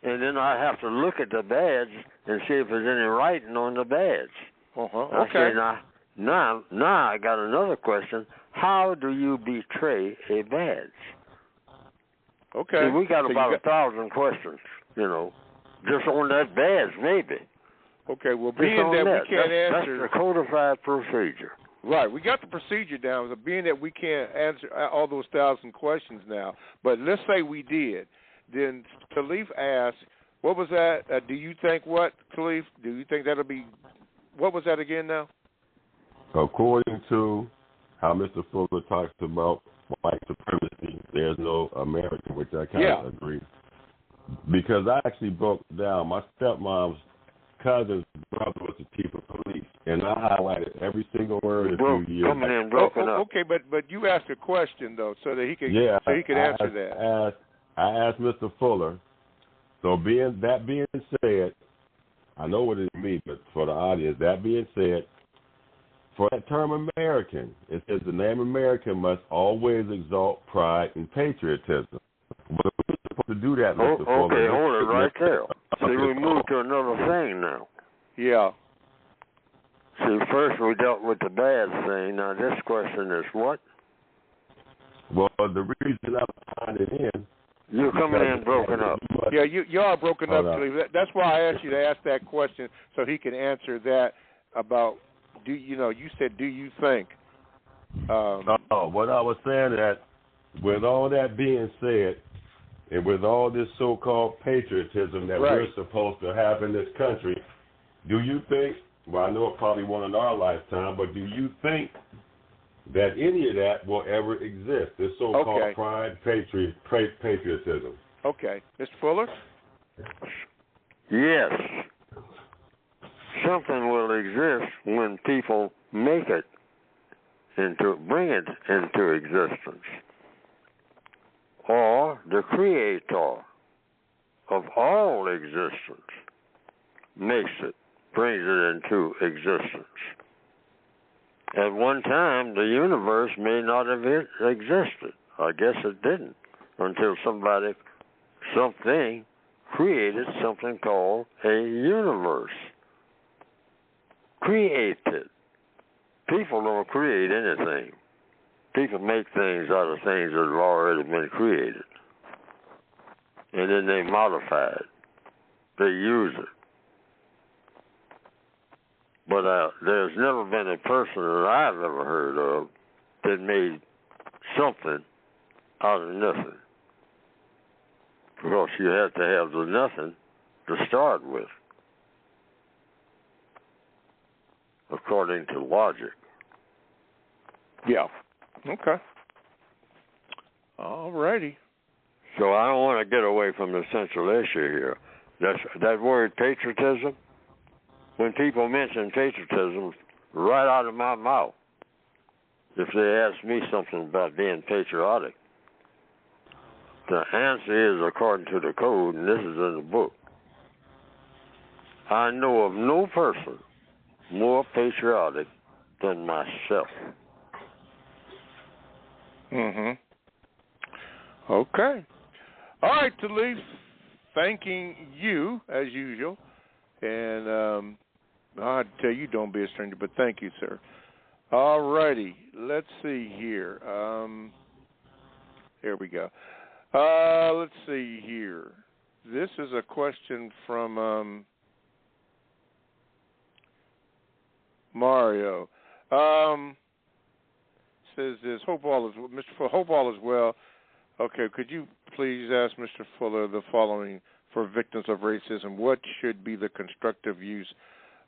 And then I have to look at the badge and see if there's any writing on the badge. Okay. Now I got another question. How do you betray a badge? Okay. See, we got about 1,000 questions, just on that badge, maybe. Okay, well, being that we can't answer... That's the codified procedure. Right, we got the procedure down. So being that we can't answer all those 1,000 questions now, but let's say we did, then Khalif asked, what was that? Do you think what, Khalif? Do you think that'll be... What was that again now? According to how Mr. Fuller talks about white supremacy, there's no American, which I kind of agree. Because I actually broke down, my stepmom's cousin's brother was the chief of police, and I highlighted every single word a few years ago. Okay, but you asked a question, though, so that he could answer that. I asked Mr. Fuller, so being said, I know what it means, but for the audience, that being said, for that term American, it says the name American must always exalt pride and patriotism. But we're supposed to do that, Mr. Fuller. Okay, hold it right there. See, we moved to another thing now. Yeah. See, first we dealt with the bad thing. Now this question is what? Well, the reason I'm tying it in. You're coming in broken up. Yeah, you are broken up. That's why I asked you to ask that question so he can answer that about. You said, do you think? What I was saying that, with all that being said, and with all this so-called patriotism that we're supposed to have in this country, do you think? Well, I know it probably won't in our lifetime, but do you think that any of that will ever exist? This so-called pride, patriotism. Okay, Mr. Fuller. Yes. Something will exist when people make it bring it into existence. Or the creator of all existence brings it into existence. At one time, the universe may not have existed. I guess it didn't until something created something called a universe. Created. People don't create anything. People make things out of things that have already been created. And then they modify it. They use it. But there's never been a person that I've ever heard of that made something out of nothing. Because you have to have the nothing to start with, according to logic. Yeah. Okay. All righty. So I don't want to get away from the central issue here. That word patriotism, when people mention patriotism, right out of my mouth, if they ask me something about being patriotic, the answer is according to the code, and this is in the book. I know of no person more patriotic than myself. Okay. All right, Talib. Thanking you as usual, and I'd tell you don't be a stranger, but thank you, sir. All righty. Let's see here. Here we go. Let's see here. This is a question from Mario. Says this, Hope all is well. Okay, could you please ask Mr. Fuller the following for victims of racism? What should be the constructive use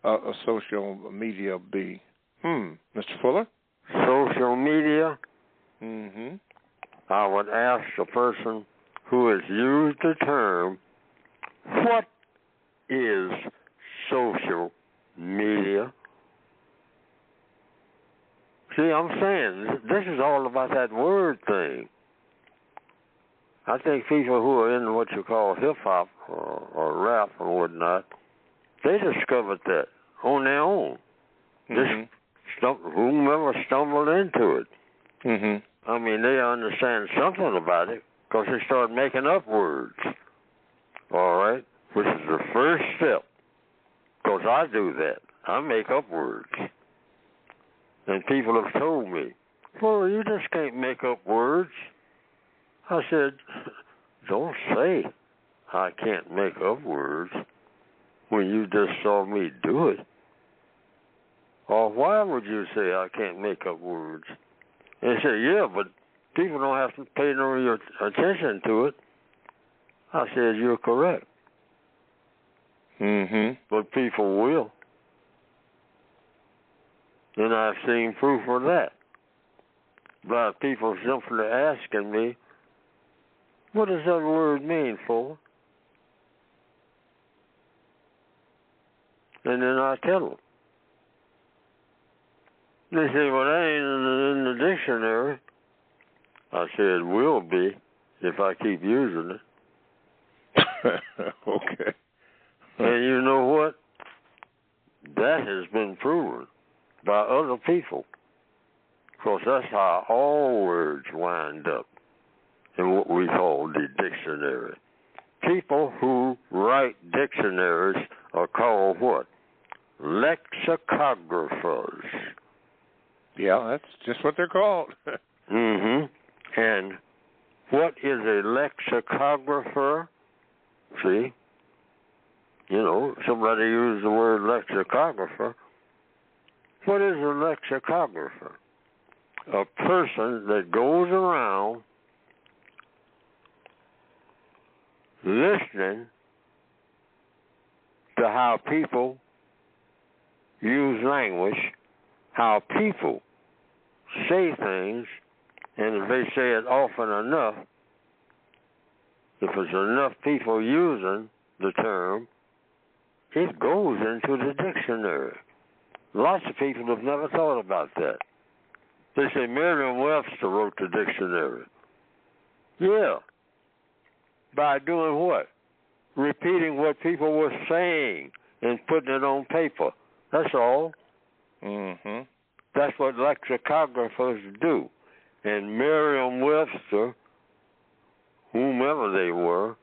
a social media be? Mr. Fuller? Social media? Mm-hmm. I would ask the person who has used the term, what is social media? See, I'm saying this is all about that word thing. I think people who are in what you call hip-hop or rap or whatnot, they discovered that on their own. Whomever stumbled into it. Mm-hmm. I mean, they understand something about it because they start making up words. All right? Which is the first step. Because I do that. I make up words. And people have told me, well, you just can't make up words. I said, don't say I can't make up words when you just saw me do it. Or why would you say I can't make up words? And they said, yeah, but people don't have to pay no attention to it. I said, you're correct. Mm-hmm. But people will. And I've seen proof of that. By people simply asking me, what does that word mean for? And then I tell them. They say, well, that ain't in the dictionary. I said, will be if I keep using it. Okay. And you know what? That has been proven by other people. Because that's how all words wind up in what we call the dictionary. People who write dictionaries are called what? Lexicographers. Yeah, that's just what they're called. Mm-hmm. And what is a lexicographer? See? You know, somebody used the word lexicographer. What is a lexicographer? A person that goes around listening to how people use language, how people say things, and if they say it often enough, if there's enough people using the term, it goes into the dictionary. Lots of people have never thought about that. They say Merriam-Webster wrote the dictionary. Yeah. By doing what? Repeating what people were saying and putting it on paper. That's all. Mm-hmm. That's what lexicographers do. And Merriam-Webster, whomever they were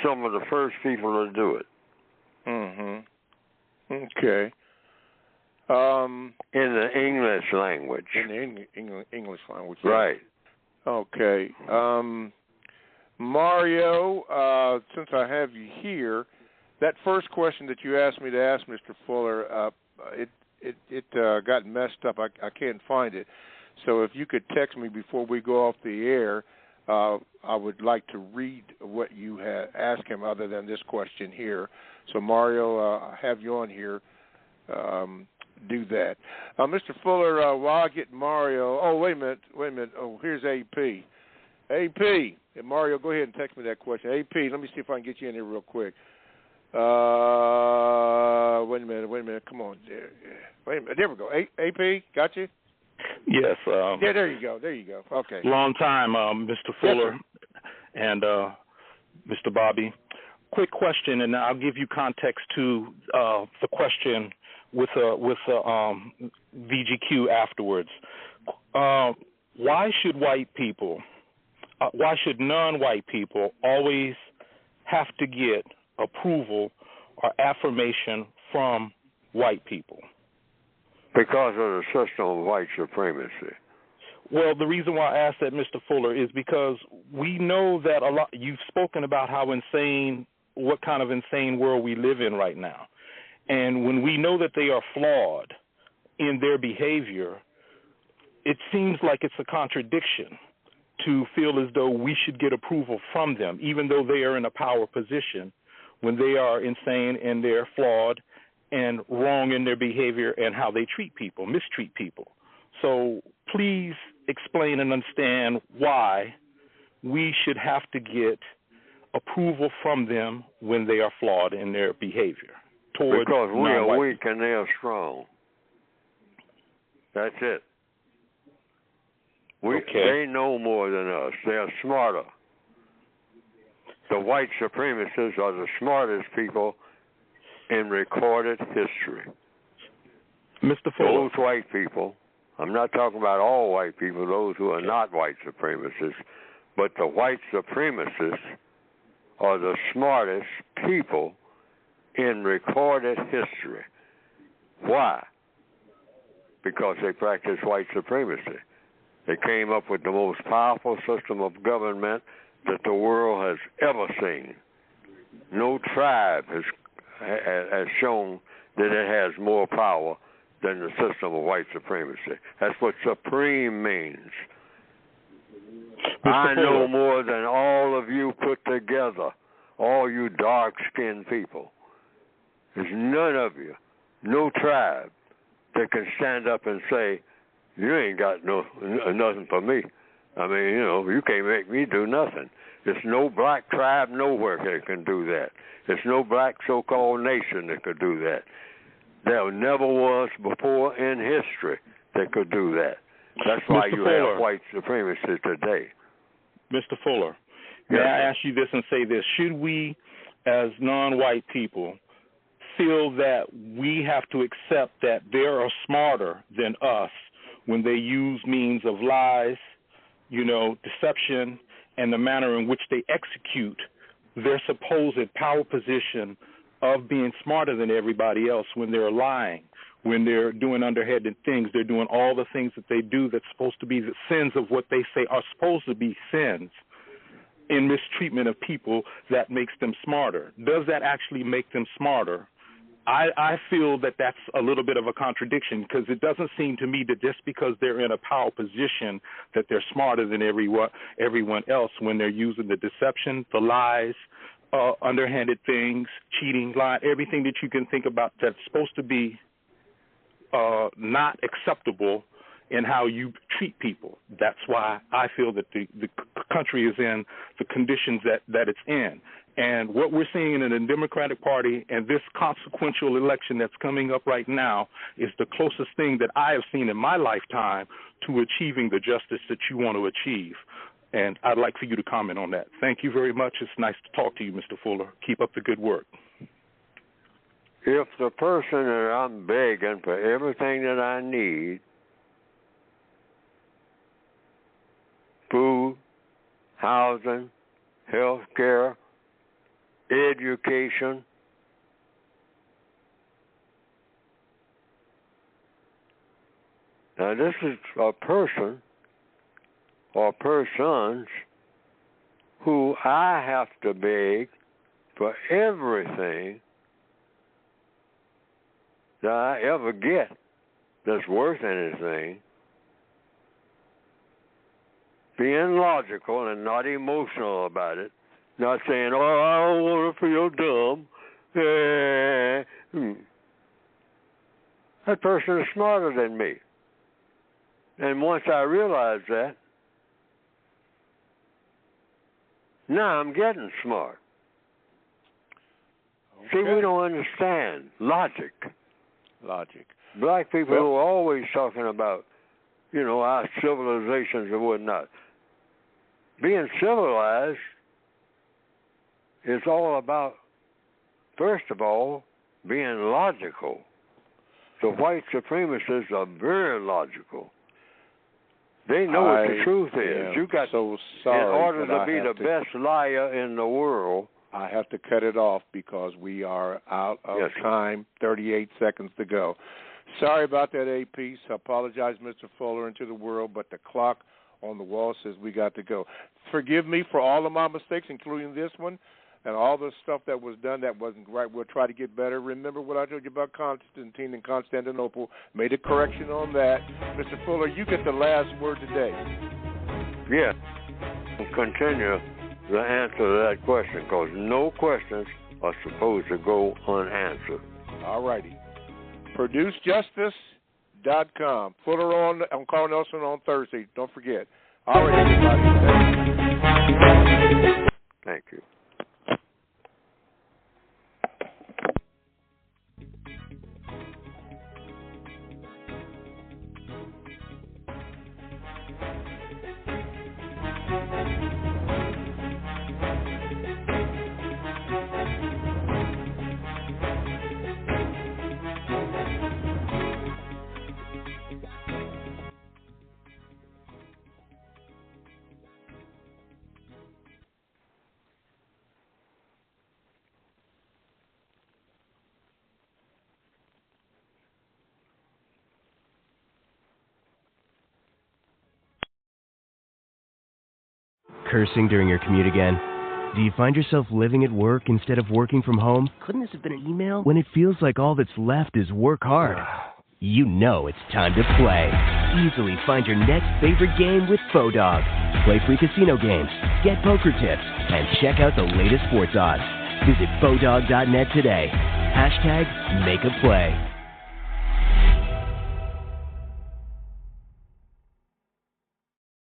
some of the first people to do it. Mm-hmm. Okay. In the English language. In the English language. Right. Okay. Mario, since I have you here, that first question that you asked me to ask Mr. Fuller, it got messed up. I can't find it. So if you could text me before we go off the air, I would like to read what you had asked him other than this question here. So, Mario, I have you on here. Do that. Mr. Fuller, while I get Mario, wait a minute. Oh, here's AP. AP, Mario, go ahead and text me that question. AP, let me see if I can get you in here real quick. Wait a minute. Come on. Wait a minute. There we go. AP, got you? Yes. Yeah, there you go. Okay. Long time, Mr. Fuller and Mr. Bobby. Quick question, and I'll give you context to the question with VGQ afterwards. Why should non-white people always have to get approval or affirmation from white people? Because of the system of white supremacy. Well, the reason why I asked that, Mr. Fuller, is because we know that you've spoken about what kind of insane world we live in right now. And when we know that they are flawed in their behavior, it seems like it's a contradiction to feel as though we should get approval from them, even though they are in a power position when they are insane and they're flawed and wrong in their behavior and how they mistreat people. So please explain and understand why we should have to get approval from them when they are flawed in their behavior towards because we are non-white weak and they are strong. That's it. They know more than us. They are smarter. The white supremacists are the smartest people in recorded history. Mr. Fuller. Those white people, I'm not talking about all white people, those who are not white supremacists, but the white supremacists are the smartest people in recorded history. Why? Because they practice white supremacy. They came up with the most powerful system of government that the world has ever seen. No tribe has shown that it has more power than the system of white supremacy. That's what supreme means. I know more than all of you put together, all you dark-skinned people. There's none of you, no tribe, that can stand up and say, you ain't got nothing for me. I mean, you can't make me do nothing. There's no black tribe nowhere that can do that. There's no black so-called nation that could do that. There never was before in history that could do that. That's why you have white supremacy today. Mr. Fuller, may I ask you this and say this? Should we, as non-white people, feel that we have to accept that they are smarter than us when they use means of lies, deception, and the manner in which they execute their supposed power position of being smarter than everybody else when they're lying, when they're doing underhanded things, they're doing all the things that they do that's supposed to be the sins of what they say are supposed to be sins in mistreatment of people that makes them smarter. Does that actually make them smarter? I feel that that's a little bit of a contradiction because it doesn't seem to me that just because they're in a power position that they're smarter than everyone else when they're using the deception, the lies, underhanded things, cheating, lying, everything that you can think about that's supposed to be not acceptable in how you treat people. That's why I feel that the country is in the conditions that it's in. And what we're seeing in the Democratic Party and this consequential election that's coming up right now is the closest thing that I have seen in my lifetime to achieving the justice that you want to achieve. And I'd like for you to comment on that. Thank you very much. It's nice to talk to you, Mr. Fuller. Keep up the good work. If the person that I'm begging for everything that I need, food, housing, health care, education, now this is a person or persons who I have to beg for everything that I ever get that's worth anything, being logical and not emotional about it, not saying, oh, I don't want to feel dumb. That person is smarter than me. And once I realize that, now I'm getting smart. Okay. See, we don't understand logic. Black people are always talking about, our civilizations and whatnot. Being civilized is all about, first of all, being logical. The white supremacists are very logical. They know what the truth is. You got so sorry, in order to be the best liar in the world. I have to cut it off because we are out of time. 38 seconds to go. Sorry about that, AP. I apologize, Mr. Fuller, and to the world, but the clock on the wall says we got to go. Forgive me for all of my mistakes, including this one, and all the stuff that was done that wasn't right. We'll try to get better. Remember what I told you about Constantine and Constantinople. Made a correction on that. Mr. Fuller, you get the last word today. Yeah. Continue the answer to that question, because no questions are supposed to go unanswered. All righty. ProduceJustice.com. Fuller on Carl Nelson on Thursday. Don't forget. All right, everybody. Thank you. Cursing during your commute again? Do you find yourself living at work instead of working from home? Couldn't this have been an email? When it feels like all that's left is work hard, you know it's time to play. Easily find your next favorite game with Bodog. Play free casino games, get poker tips, and check out the latest sports odds. Visit Bodog.net today. #MakeAPlay.